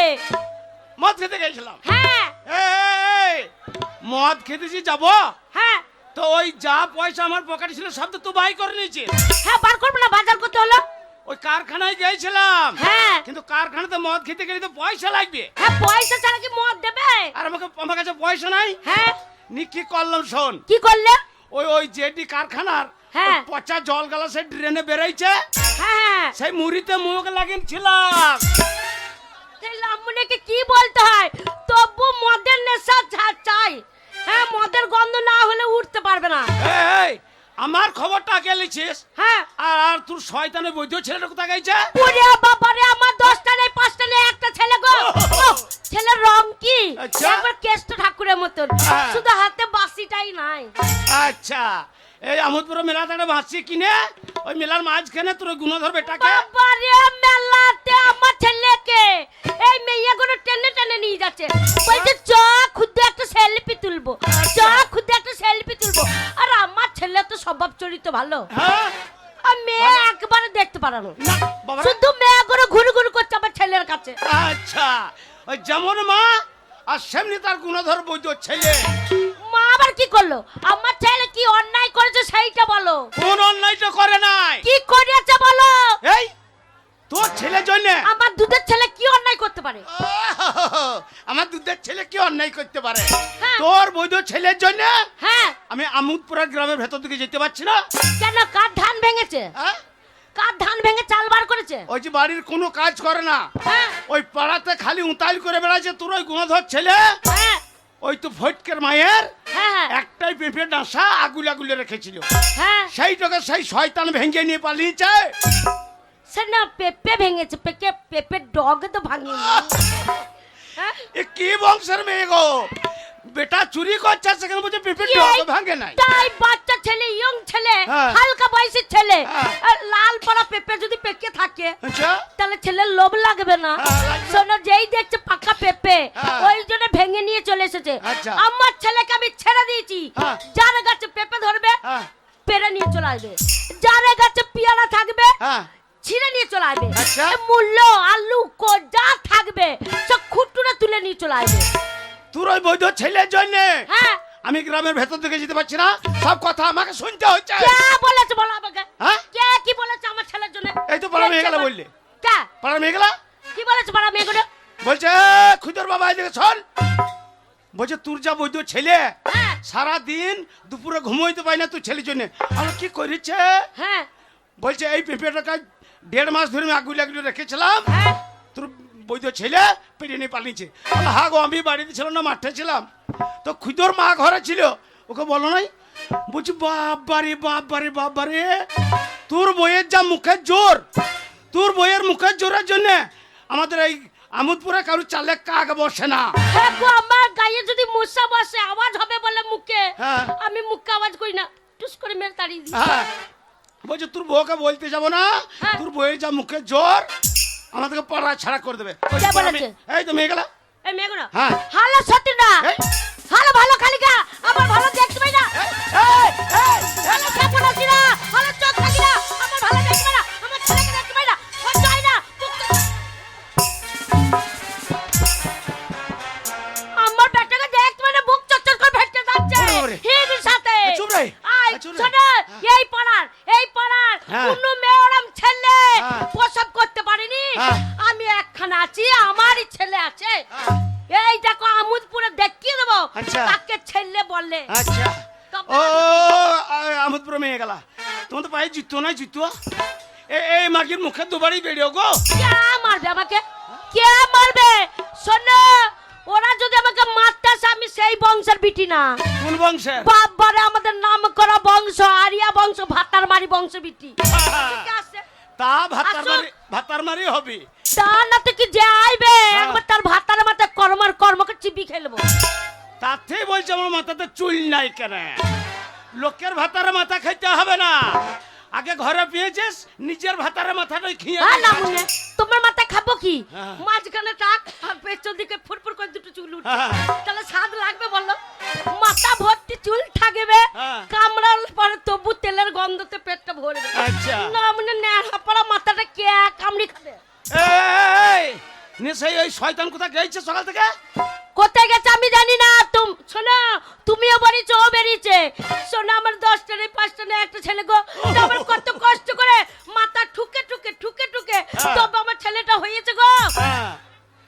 মদ খেতে গেছিলাম। হ্যাঁ এই মদ খেতেছি যাব, হ্যাঁ তো ওই যা পয়সা আমার পকেটে ছিল সব তো তুই বাই করে নিয়েছিস। হ্যাঁ, বার করবো না, বাজার করতে হলো। ওই কারখানায় গেছিলাম, হ্যাঁ কিন্তু কারখানাতে মদ খেতে গেলে তো পয়সা লাগবে, হ্যাঁ, পয়সা ছাড়া কি মদ দেবে? আর আমার কাছে পয়সা নাই। হ্যাঁ, নি কি করলাম শোন, কি করলে? ওই জেডি কারখানার হ্যাঁ। ওই পচা জল গালা সে ড্রেনে বেরাইছে, হ্যাঁ, সেই মুড়িতে মুখ লাগিয়েছিলাম। লামুনেকে কি বলতে হয়, তবু মদের নেশা চাই। হ্যাঁ, মদের গন্ধ না হলে উঠতে পারবে না। এই আমার খবরটা কে লিখিস? হ্যাঁ, আর তোর শয়তানের বৈধ ছেলেটা কোথায় গেছে? ওরে বাবারে, আমার 10টা নেই 5টা নেই, একটা ছেলে গো। ওহ, ছেলের রং কি আচ্ছা। একবার কেষ্ট ঠাকুরের মতন, হ্যাঁ। শুধু হাতে বাসিটাই নাই। আচ্ছা, এই আমোদপুর মেলা থেকে বাঁচি কিনে ওই মেলার মাঝখানে তোর গুণধর বেটাকে বাবারে, মেলাতে আমার ছেলেকে এই মেয়েগুলো টেনে টেনে নিয়ে যাচ্ছে, বলছে চ খুদে একটা সেলফি তুলবো, চ খুদে একটা সেলফি তুলবো। আর আমার ছেলে তো স্বভাব চরিত্র ভালো, হ্যাঁ আর মেয়ে একবারে দেখতে পারে না, না বাবা। শুধু মেয়েগুলো ঘুরে ঘুরে করছে আমার ছেলের কাছে। আচ্ছা, ওই যেমন মা আর সেমনি তার গুণধর বৈধ ছেলে। মা আবার কি করলো? আমার ছেলে কি অন্যায় করেছে সেইটা বলো। কোন অন্যায়টা করে নাই? কি করেছে বলো? এই তোর ছেলের জন্য আমার দুধের ছেলে কি অন্যায় করতে পারে? আমার দুধের ছেলে কি অন্যায় করতে পারে? হ্যাঁ। তোর বৈধ ছেলের জন্য হ্যাঁ, আমি আমোদপুরা গ্রামের ভেতর দিকে যেতে পারছি না। কেন? কার ধান ভেঙেছে? হ্যাঁ? কার ধান ভেঙে চাল বার করেছে? ওই যে বাড়ির কোনো কাজ করে না, হ্যাঁ ওই পাড়াতে খালি উতাল করে বেড়াচ্ছে। তোর ওই গুণধর ছেলে হ্যাঁ ওই তো ফটকের মায়ের হ্যাঁ একটাই পেঁপে ডাঁসা আগুলে আগুলে রেখেছিল, হ্যাঁ, সেইটাকে সেই শয়তান ভেঙে নিয়ে পালিয়েছে। সে না পেঁপে ভেঙেছে, পেঁপে ডগ তো ভাঙেনি। হ্যাঁ? এ কি বংশের মেয়ে গো? বেটা চুরি করছে সেখানে বলছে পেঁপের এই ডগা ভাঙে নাই। তাই বাচ্চা ছেলে ইয়ং ছেলে হ্যাঁ। হালকা বয়সী ছেলে হ্যাঁ। আর লাল পাড়া পেঁপে যদি পেকে থাকে আচ্ছা তাহলে ছেলের লোভ লাগবে না? হ্যাঁ, লাগবে। শোনো যেই দেখছে পাকা পেঁপে হ্যাঁ। ওই জন্য ভেঙে নিয়ে চলে এসেছে। আচ্ছা। আমার ছেলেকে আমি ছেড়ে দিয়েছি, হ্যাঁ। যার গাছে পেঁপে ধরবে হ্যাঁ পেরে নিয়ে চলে আসবে, যার গাছে পেয়ারা থাকবে হ্যাঁ ছিঁড়ে নিয়ে চলে আসবে। আচ্ছা। এ মূল্য আলু যা থাকবে সব খুঁটুরে তুলে নিয়ে চলে আসবে। তোর ওই বৈধ ছেলের জন্য হ্যাঁ আমি গ্রামের ভেতর থেকে যেতে পারছি না, সব কথা আমাকে শুনতে হচ্ছে। কে বলেছে বলো আমাকে? হ্যাঁ? কে কি বলেছে আমার ছেলের জন্য? এই তো পাড়া মেয়ে গেলা বললে, কে পাড়া মেয়ে গেলা কি বলেছে পাড়া মেয়েগুলো? বলছে খুদর বাবা এদিকে শোন, বলছে তোর যা বৈধ ছেলে হ্যাঁ সারা দিন দুপুরে ঘুমোইতে পাই না তোর ছেলের জন্য। আমি কি করেছে হ্যাঁ বলছে এই পেঁপেটাকে 1.5 মাস ধরে আমি আগুলে আগুলে রেখেছিলাম, হ্যাঁ তোর বৈধ ছেলে পেরিয়ে নিয়ে পালিয়েছে। হ্যাঁ গো আমি বাড়িতে ছিলাম না, মাঠে ছিলাম, তো খুদর মা ঘরে ছিল, ওকে বলো নাই? বলছি বাবারে বাবারে বাবারে, তোর বইয়ের যা মুখের জোর, তোর বইয়ের মুখের জোরের জন্য আমাদের এই আমোদপুরে কারু চালে কাক বসে না। হ্যাঁ গো, আমার গায়ে যদি মশা বসে আওয়াজ হবে বলে মুখে, হ্যাঁ। আমি মুখে আওয়াজ করি না, টুস করে মেরে তাড়িয়ে দিই। হ্যাঁ বলছে তোর বউকে বলতে যাবো না, হ্যাঁ। তোর বইয়ের যা মুখের জোর আমাদেরকে পড়া ছাড়া করে দেবে। ওই কে পাড়া বলেছে? মেয়ে- এই তো মেয়ে গেলা। এই মেয়েগুলো হ্যাঁ। হ্যালো সত্যি না, এই। হ্যালো ভালো খালিকা, আমার ভালো দেখতে পাই না, এই, এই, ভালো কেমন আছি না, ভালো চোখ থাকি না, আমার ভালো দেখতে পাই না, আমার ছেলেকে দেখতে পাই না, সহ্য হয় না, আমার বেটাকে দেখতে পাই না, বুক চচ্চর করে ভেটে যাচ্ছে ওরে, ওরে। হির সাথে। চুপ রে, আই চুপ রে। শোনো, এই পাড়ার হ্যাঁ। কোনো মেয়ে ওরম ছেলে হ্যাঁ। প্রসব করতে পারেনি, হ্যাঁ। আমি একখানা আছি, আমারই ছেলে আছে। হ্যাঁ। এই দেখো আমুদপুরে দেখিয়ে দেবো আচ্ছা। তাকে ছেলে বললে। আচ্ছা তবে- ও আমোদপুর মেয়ে গেলা, তোমার তো পায়ে জুতো নাই জুতো, এই মাগির মুখে দুবারই বেরিয়ে গো। কে মারবে আমাকে? কে মারবে? শোনো, ওরা যদি আমাকে মারতে আসে আমি সেই বংশের বিটি না। কোন বংশের? বাবারে আমাদের নাম করা বংশ, আরিয়া বংশ, ভাতার মারি বংশ বিটি। ঠিক আছে? তা ভাতার আসো। মারি, ভাতার মারি হবে। তা না তো কি যে আইবে হ্যাঁ। একবার তার ভাতার মাথায় কর্মকে চিপি খেলবো। তাতেই বলছে আমার মাথাতে চুল নাই কেন, লোকের ভাতারে মাথা খাইতে হবে না, আগে ঘরে পেয়েছিস নিজের ভাতারে মাথাটাই খেয়ে হ্যাঁ না মুনে, তোমার মাথায় খাবো কি? হ্যাঁ। মাঝখানে টাক আর পেছন দিকে ফুরফুর করে দুটো চুল উঠে, হ্যাঁ। তাহলে স্বাদ লাগবে বলো? মাথা ভর্তি চুল থাকবে, হ্যাঁ। কামড়ালে পরে তবু তেলের গন্ধতে পেটটা ভরবে। আচ্ছা। না মুনে ন্যাড়া পড়া মাথাটা কে কামড়ি খাবে? এই নিশ্চয়ই ওই শয়তান কোথা গেছে সকাল থেকে? কোথায় গেছে আমি জানি না। শোনো, তুমিও বেরিয়েছো ও বেরিয়েছে। শোনো, আমার 10টা নেই 5টা নেই একটা ছেলে গো, তো আমার কত কষ্ট করে মাথা ঠুকে ঠুকে ঠুকে ঠুকে হ্যাঁ। তবে আমার ছেলেটা হয়েছে গো। হ্যাঁ।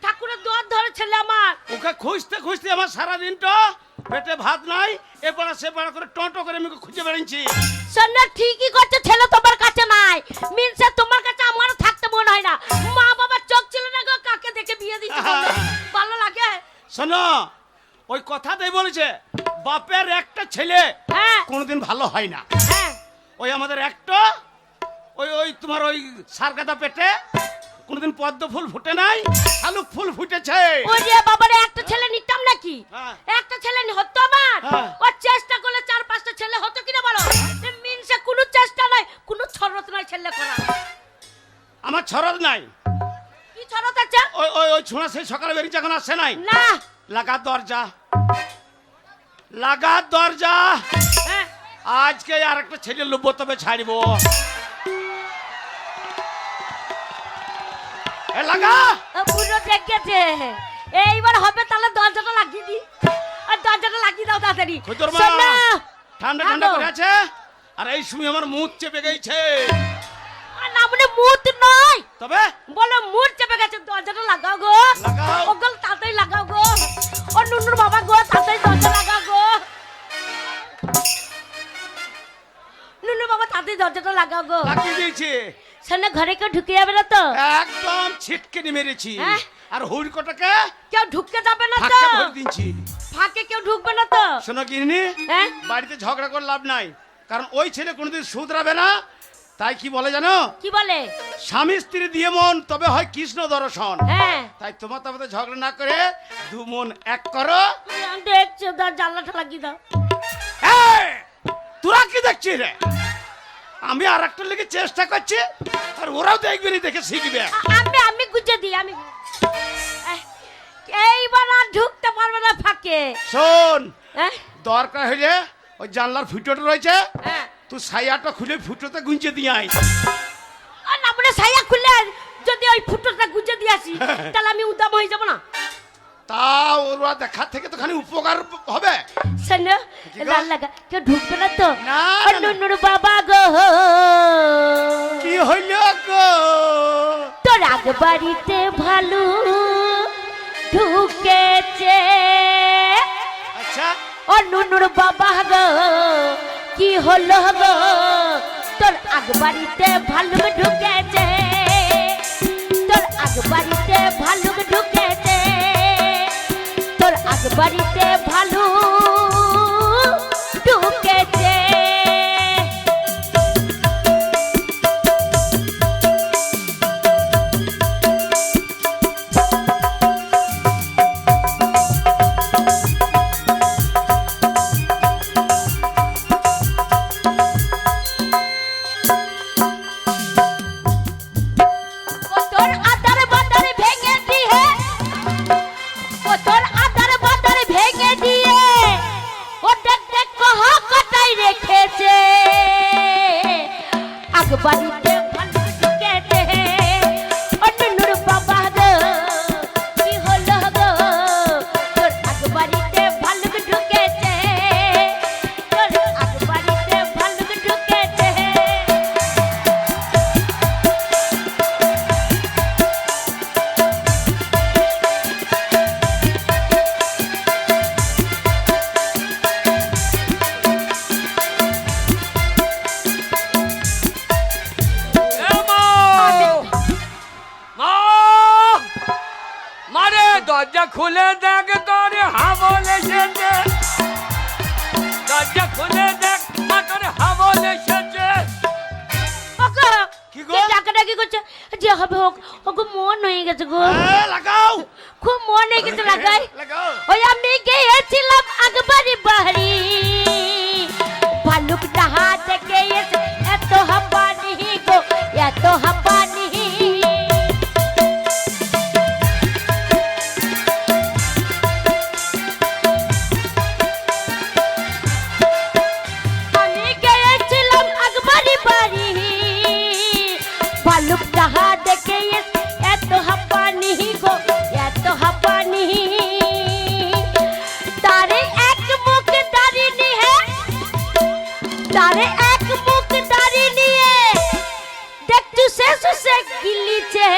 ঠাকুরের দোয়ার ধরে ছেলে আমার। ওকে খুঁজতে খুঁজতে আমার সারা দিনটা পেটে ভাত নাই, এ পাড়া সে পাড়া করে টটো করে আমি ওকে খুঁজে বেড়াচ্ছি। শোনো, ঠিকই করছে, ছেলে তোমার কাছে নাই, মিনসে তোমার কাছে আমারও থাকতে মনে হয় না। মা বাবার চোখ ছিল না গো, কাকে দেখে বিয়ে দিচ্ছে বলো? ভালো লাগে? শোনো, ওই কথাটাই বলেছে বাপের একটা ছেলে হ্যাঁ কোনোদিন ভালো হয় না। হ্যাঁ। ওই আমাদের একটা ওই তোমার ওই সারকাদা পেটে কোনোদিন পদ্ম ফুল ফুটে নাই, শালুক ফুল ফুটেছে। ওরে বাবারে, একটা ছেলে নিতাম নাকি? হ্যাঁ। একটা ছেলে হতো আমার। হ্যাঁ। ও চেষ্টা করলে 4-5টা ছেলে হতো কিনা বলো? মিনসে কোনো চেষ্টা নাই, কোনো ছরত নাই ছেলে করা। আমার ছরদ নাই। কি ছরত আছে? ওই ওই ওই ছোঁড়া সেই সকালে বেরিয়েছে, এখন আসছে নাই। না। লাগা দরজা, লাগা দরজা। হ্যাঁ। আজকে আর একটা ছেলে লোভ তবে ছাড়বো। এ লাগা। ও পুরো দেখেছে। এইবার হবে, তাহলে দরজাটা লাগিয়ে দি। আর দরজাটা লাগিয়ে দাও তাড়াতাড়ি। খুদর মা, শোন না। ঠান্ডা হ্যাঁ ঠান্ডা গো। করে আছে, আর এই সময় আমার মুখ চেপে গেছে। আর না মানে মুত নয়, তবে বলো মুত চেপে গেছে, দরজাটা লাগাও গো। লাগাও। ও গল তাড়াতাড়ি লাগাও গো। ও নুনুর বাবা গো, তাড়াতাড়ি দরজা লাগাও গো। নুনু বাবা, তাড়াতাড়ি দরজাটা লাগাও গো। লাগিয়ে দিয়েছি, শোনো, ঘরে কেউ ঢুকে যাবে না তো? একদম ছিটকে মেরেছি। হ্যাঁ? আর হুড়কটাকে কেউ ঢুকতে যাবে না তো? ফাঁকা ভরে দিয়েছি। ফাঁকে কেউ ঢুকবে না তো? শোনো গিন্নি, হ্যাঁ? বাড়িতে ঝগড়া করে লাভ নাই, কারণ ওই ছেলে কোনোদিন শুধরাবে না, তাই কি বলে জানো, কি বলে? স্বামী স্ত্রী দিয়ে মন তবে হয় কৃষ্ণ দর্শন। হ্যাঁ তাই তোমার তবে ঝগড়া না করে দু মন এক করো। দেখছো তার জানলাটা লাগিয়ে দাও। এই, তোরা কি দেখছিস রে? আমি আর একটা লেগে চেষ্টা করছি, আর ওরাও দেখবে নি, দেখে শিখবে। আমি গুজে দিই, আমি এইবার আর ঢুকতে পারবে না ফাঁকে। শোন, হ্যাঁ দরকার হইলে ওই জানলার ফুটোটা রয়েছে, হ্যাঁ তুই ছায়াটা খুলে ফুটোতে গুঁজে দিয়ে আয়। আর না বলে ছায়া খুলে যদি ওই ফুটোটা গুজে দিয়ে আসি তাহলে আমি উদাম হয়ে যাব না? তা ওরা দেখার থেকে তো খালি উপকার হবে। শোনো কি গো? লাল লাগা, কেউ ঢুকবে না তো? না, আর না, না। নুনুর বাবা গো, কি হইল গো? তোর আগ বাড়িতে ভালো ঢুকেছে। আচ্ছা, ও নুনুর বাবা গো, কি হলো গো? তোর আগ বাড়িতে ভালুক ঢুকেছে, তোর আগ বাড়িতে ভালুক ঢুকেছে, তোর আগ বাড়িতে ভালু ঢুকেছে। ও তোর আদার বাদার ভেঙে দিয়ে, ও তোর আদার বাদার ভেঙে দিয়ে, ও দেখ দেখ কহ কটাই রেখেছে। আগ বাড়িতে ভালো ঢুকেছে, ও নুনুর বাবা গো, কি হলো গো? তোর আগ বাড়িতে ভালো ঢুকেছে, তোর আগ বাড়িতে ভালো ঢুকেছে। এ মা! মা! মারে দরজা খুলে দেখ, তোর হাবল এসেছে। দরজা খুলে দেখ, মা তোর হাবল এসেছে। ওগো, কি গো? কি ডাকাডাকি করছে? যে হবে হোক, ওগো মন হয়ে গেছে গো, লাগাও, খুব মন হয়ে গেছে। লাগাই লাগাও। ওই আমি গিয়েছিলাম আকবরি বাড়ি, ভালুক ডাহা থেকে এসে এত হাঁপানি গো, এত হাঁপানি। আমি গিয়েছিলাম আকবরি বাড়ি, ভালুক ডাহা দেখে এসে এত হাঁপানি গো, এত হাঁপানি। তারে এক মুখ দাড়ি নিয়ে, তারে এক মুখ দাড়ি নিয়ে দেখছু শেষ গিলিছে।